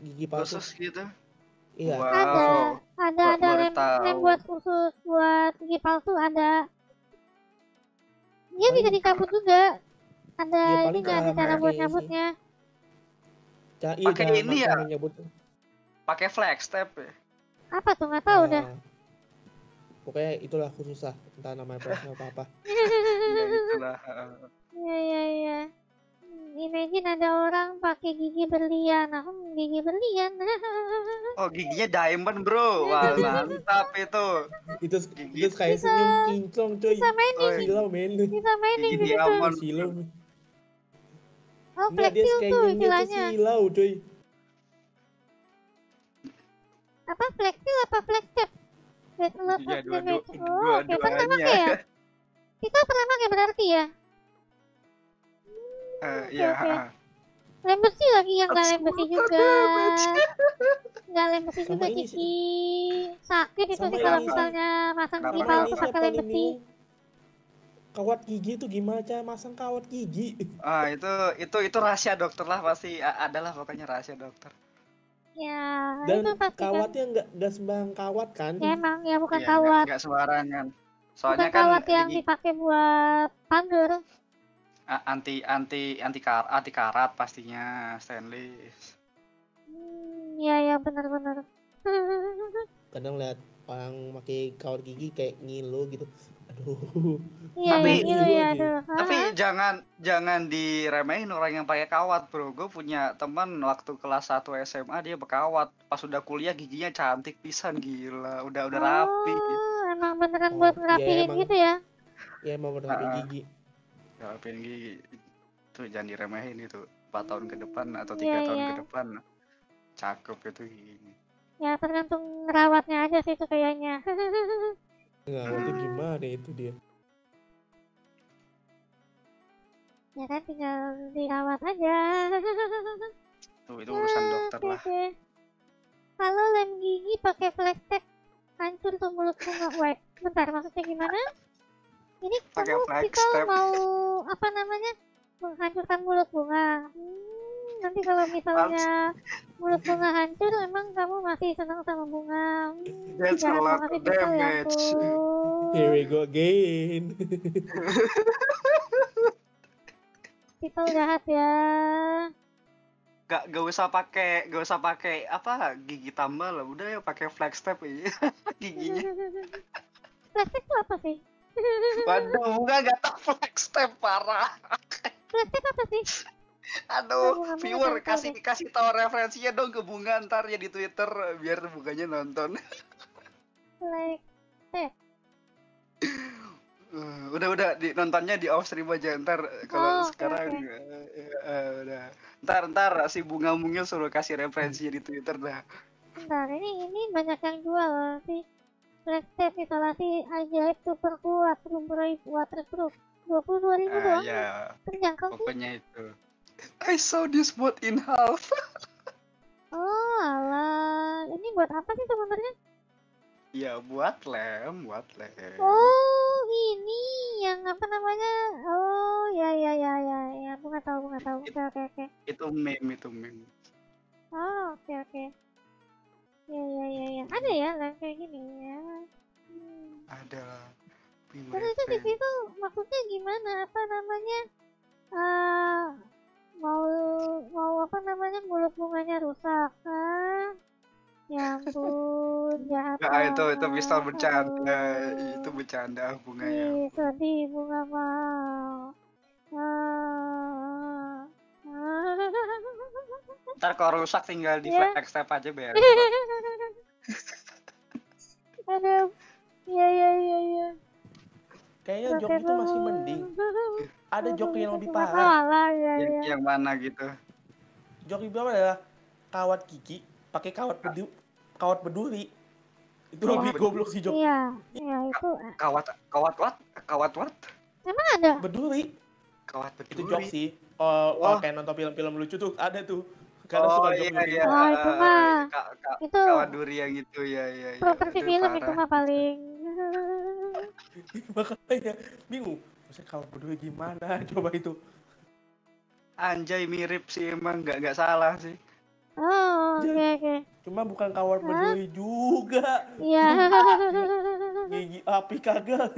gigi palsu. Khusus gitu. Iya. Wow. Ada Baru lem tahu. buat khusus buat gigi palsu ada. Dia bisa dicabut juga. Ada Iya, paling ininya, ada cara pakai buat sih. nyabutnya. Pakai ini ya? Nyabut. Pakai flex tape ya. Apa tuh, nggak tahu dah. Pokoknya itulah khusus lah, entah namanya flexnya apa. Ya itulah. Iya. Imagine ada orang pakai gigi berlian. Aku gigi berlian. Oh, giginya diamond, bro. Wah, mantap itu. Itu Gigi. kayak senyum kinclong coy. Bisa mining. Silau men. Bisa mining Gigi gitu. diamond. Silau. Oh, Enggak, dia flexil tuh senyumnya tuh istilahnya. silau coy. Apa flexil apa flextip? Iya, Oh, oke. Pernah dua-duanya. pakai ya? Kita pernah pakai berarti ya? Iya. Oke. Lem besi lagi yang nggak lem besi juga. Nggak lem besi Sama juga ini Cici. Sakit itu Sama sih kalau ini. misalnya masang Kenapa? gigi Sama palsu ini pakai siapa lem nih, besi. Miu? Kawat gigi tuh gimana cara masang kawat gigi? Itu rahasia dokter lah, pasti adalah pokoknya rahasia dokter. Ya, Dan itu pasti kan. kawatnya nggak sembarang kawat kan? Ya emang ya bukan Iya, kawat. nggak sembarangan. Bukan Soalnya kan kawat yang dipakai buat pagar. anti karat pastinya stainless. Iya ya benar-benar. Kadang lihat orang pakai kawat gigi kayak ngilu gitu. Aduh. Iya Tapi- ya gitu ya aja. aduh. Tapi jangan diremehin orang yang pakai kawat, bro. Gue punya teman waktu kelas 1 SMA dia berkawat. Pas udah kuliah giginya cantik pisan, gila. Udah rapi. Oh, emang beneran Oh, buat iya, ngerapihin emang. gitu ya? Ya emang bener pakai Ah. gigi. Rapiin gigi. Itu jangan diremehin itu. 4 tahun ke depan atau Iya, 3 tahun iya. ke depan cakep itu giginya. Ya tergantung ngerawatnya aja sih itu kayaknya. Nggak, waktu gimana itu dia? Ya kan tinggal dirawat aja. Tuh itu urusan dokter Oke, lah. oke. Kalau lem gigi pakai flashback hancur tuh mulut bunga. Wait, bentar maksudnya gimana? Ini Pakai kamu flag kita step. mau apa namanya? Menghancurkan mulut bunga. Nanti kalau misalnya mulut bunga hancur, emang kamu masih senang sama bunga? That's a Jahat lot banget of sih Pistol, ya damage. ampun. Here we go again. Pistol jahat ya. Gak usah pakai apa gigi tambal lah, udah ya pakai flag step aja giginya. Plastik itu apa sih? Waduh, gak tau flag step, parah. Plastik apa sih? Aduh, Bunga viewer tahu kasih tahu referensinya dong ke Bunga ntar ya di Twitter biar Bunganya nonton. Plastik. Udah nontonnya di off stream aja ntar kalau Oh, oke, sekarang oke. udah. Ntar si Bunga Mungil suruh kasih referensinya di Twitter dah. Bentar, ini banyak yang jual sih. Plastik isolasi ajaib super kuat, room raid waterproof. 22.000 doang. Ya, Terjangkau sih. pokoknya itu. I saw this boat in half. Oh, alah. Ini buat apa sih sebenarnya? Ya buat lem. Oh, ini yang apa namanya? Oh, ya. Aku nggak tahu. Oke. Itu meme. Oh, oke. Ya. Ada ya lem kayak gini ya. Ada Terus itu di situ maksudnya gimana? Apa namanya? Mau apa namanya? Mulut bunganya rusak, kan? Ya ampun, jahat Nah, itu banget. pistol bercanda. Aduh. Itu bercanda Bunga ya. Ih, sedih bunga mau. Ah. Ntar kalau rusak tinggal di Ya. flag step aja beres. Aduh. Iya. Kayaknya jok itu masih mending. Ada jok yang lebih parah. Alah, ya. Yang mana gitu? Jok itu apa adalah kawat gigi pakai kawat berduri. Itu Kawat lebih berduri. goblok sih jok. Iya, itu Kawat what? emang ada. Berduri. Kawat Itu berduri. jok sih. Oh, kayak nonton film-film lucu tuh ada tuh. Kadang Oh suka jok iya lucu. iya. Oh, itu mah. Itu Kawat duri yang itu ya. properti film itu mah paling. Makanya bingung. Maksudnya kawat berduri gimana? Coba itu. Anjay mirip sih emang nggak salah sih. Oh, oke. Cuma bukan kawat berduri juga. Iya. Gigi api kagak.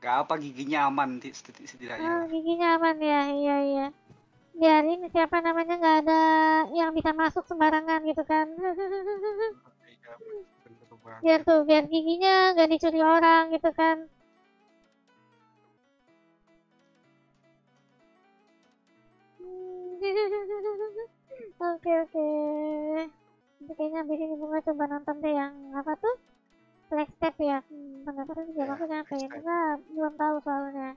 Gak apa giginya aman setidaknya. Giginya aman ya, iya. Biarin siapa namanya nggak ada yang bisa masuk sembarangan gitu kan. Iya, bener banget. Biar giginya nggak dicuri orang gitu kan. Oke. Nanti kayaknya abis ini bunga coba nonton deh yang apa tuh? Flag step ya. Penasaran juga Ya, maksudnya apa ya? Flag Step. Kita belum tahu soalnya.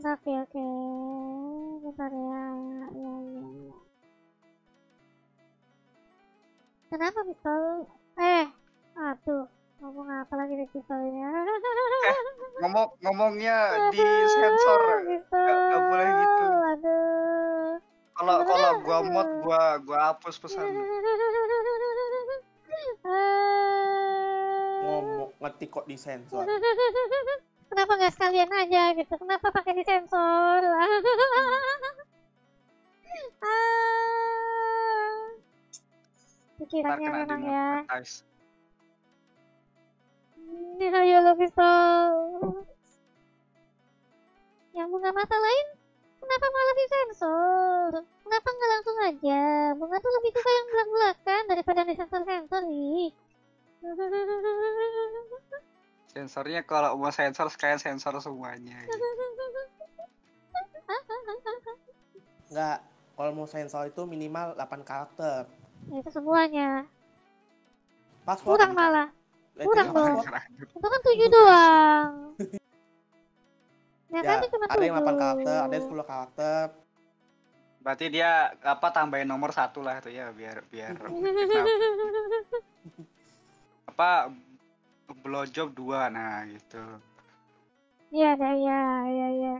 Oke. Bentar ya. Kenapa pistol? Aduh. Ngomong apa lagi di pistolnya? Ngomongnya di sensor. Nggak boleh gitu. Aduh. Kalau gua mod gua hapus pesan. Ngomong ngetik kok di sensor. Kenapa nggak sekalian aja gitu? Kenapa pakai disensor? Pikirannya Ntar kena memang ya. demonetize. Ayo lo bisa. Yang bunga mata lain, kenapa malah disensor? Kenapa nggak langsung aja? Bunga tuh lebih suka yang belak-belakan daripada disensor-sensor nih. Sensornya kalau mau sensor sekalian sensor semuanya gitu. Nggak, kalau mau sensor itu minimal 8 karakter. Itu semuanya. Password. Kurang malah. Kurang Letternya dong. password. Itu kan 7 doang. Ya, Nyatanya cuma ada yang 8 karakter, 7. ada yang 10 karakter. Berarti dia apa tambahin nomor 1 lah itu ya biar apa blowjob 2 nah gitu. Iya, iya, iya, iya.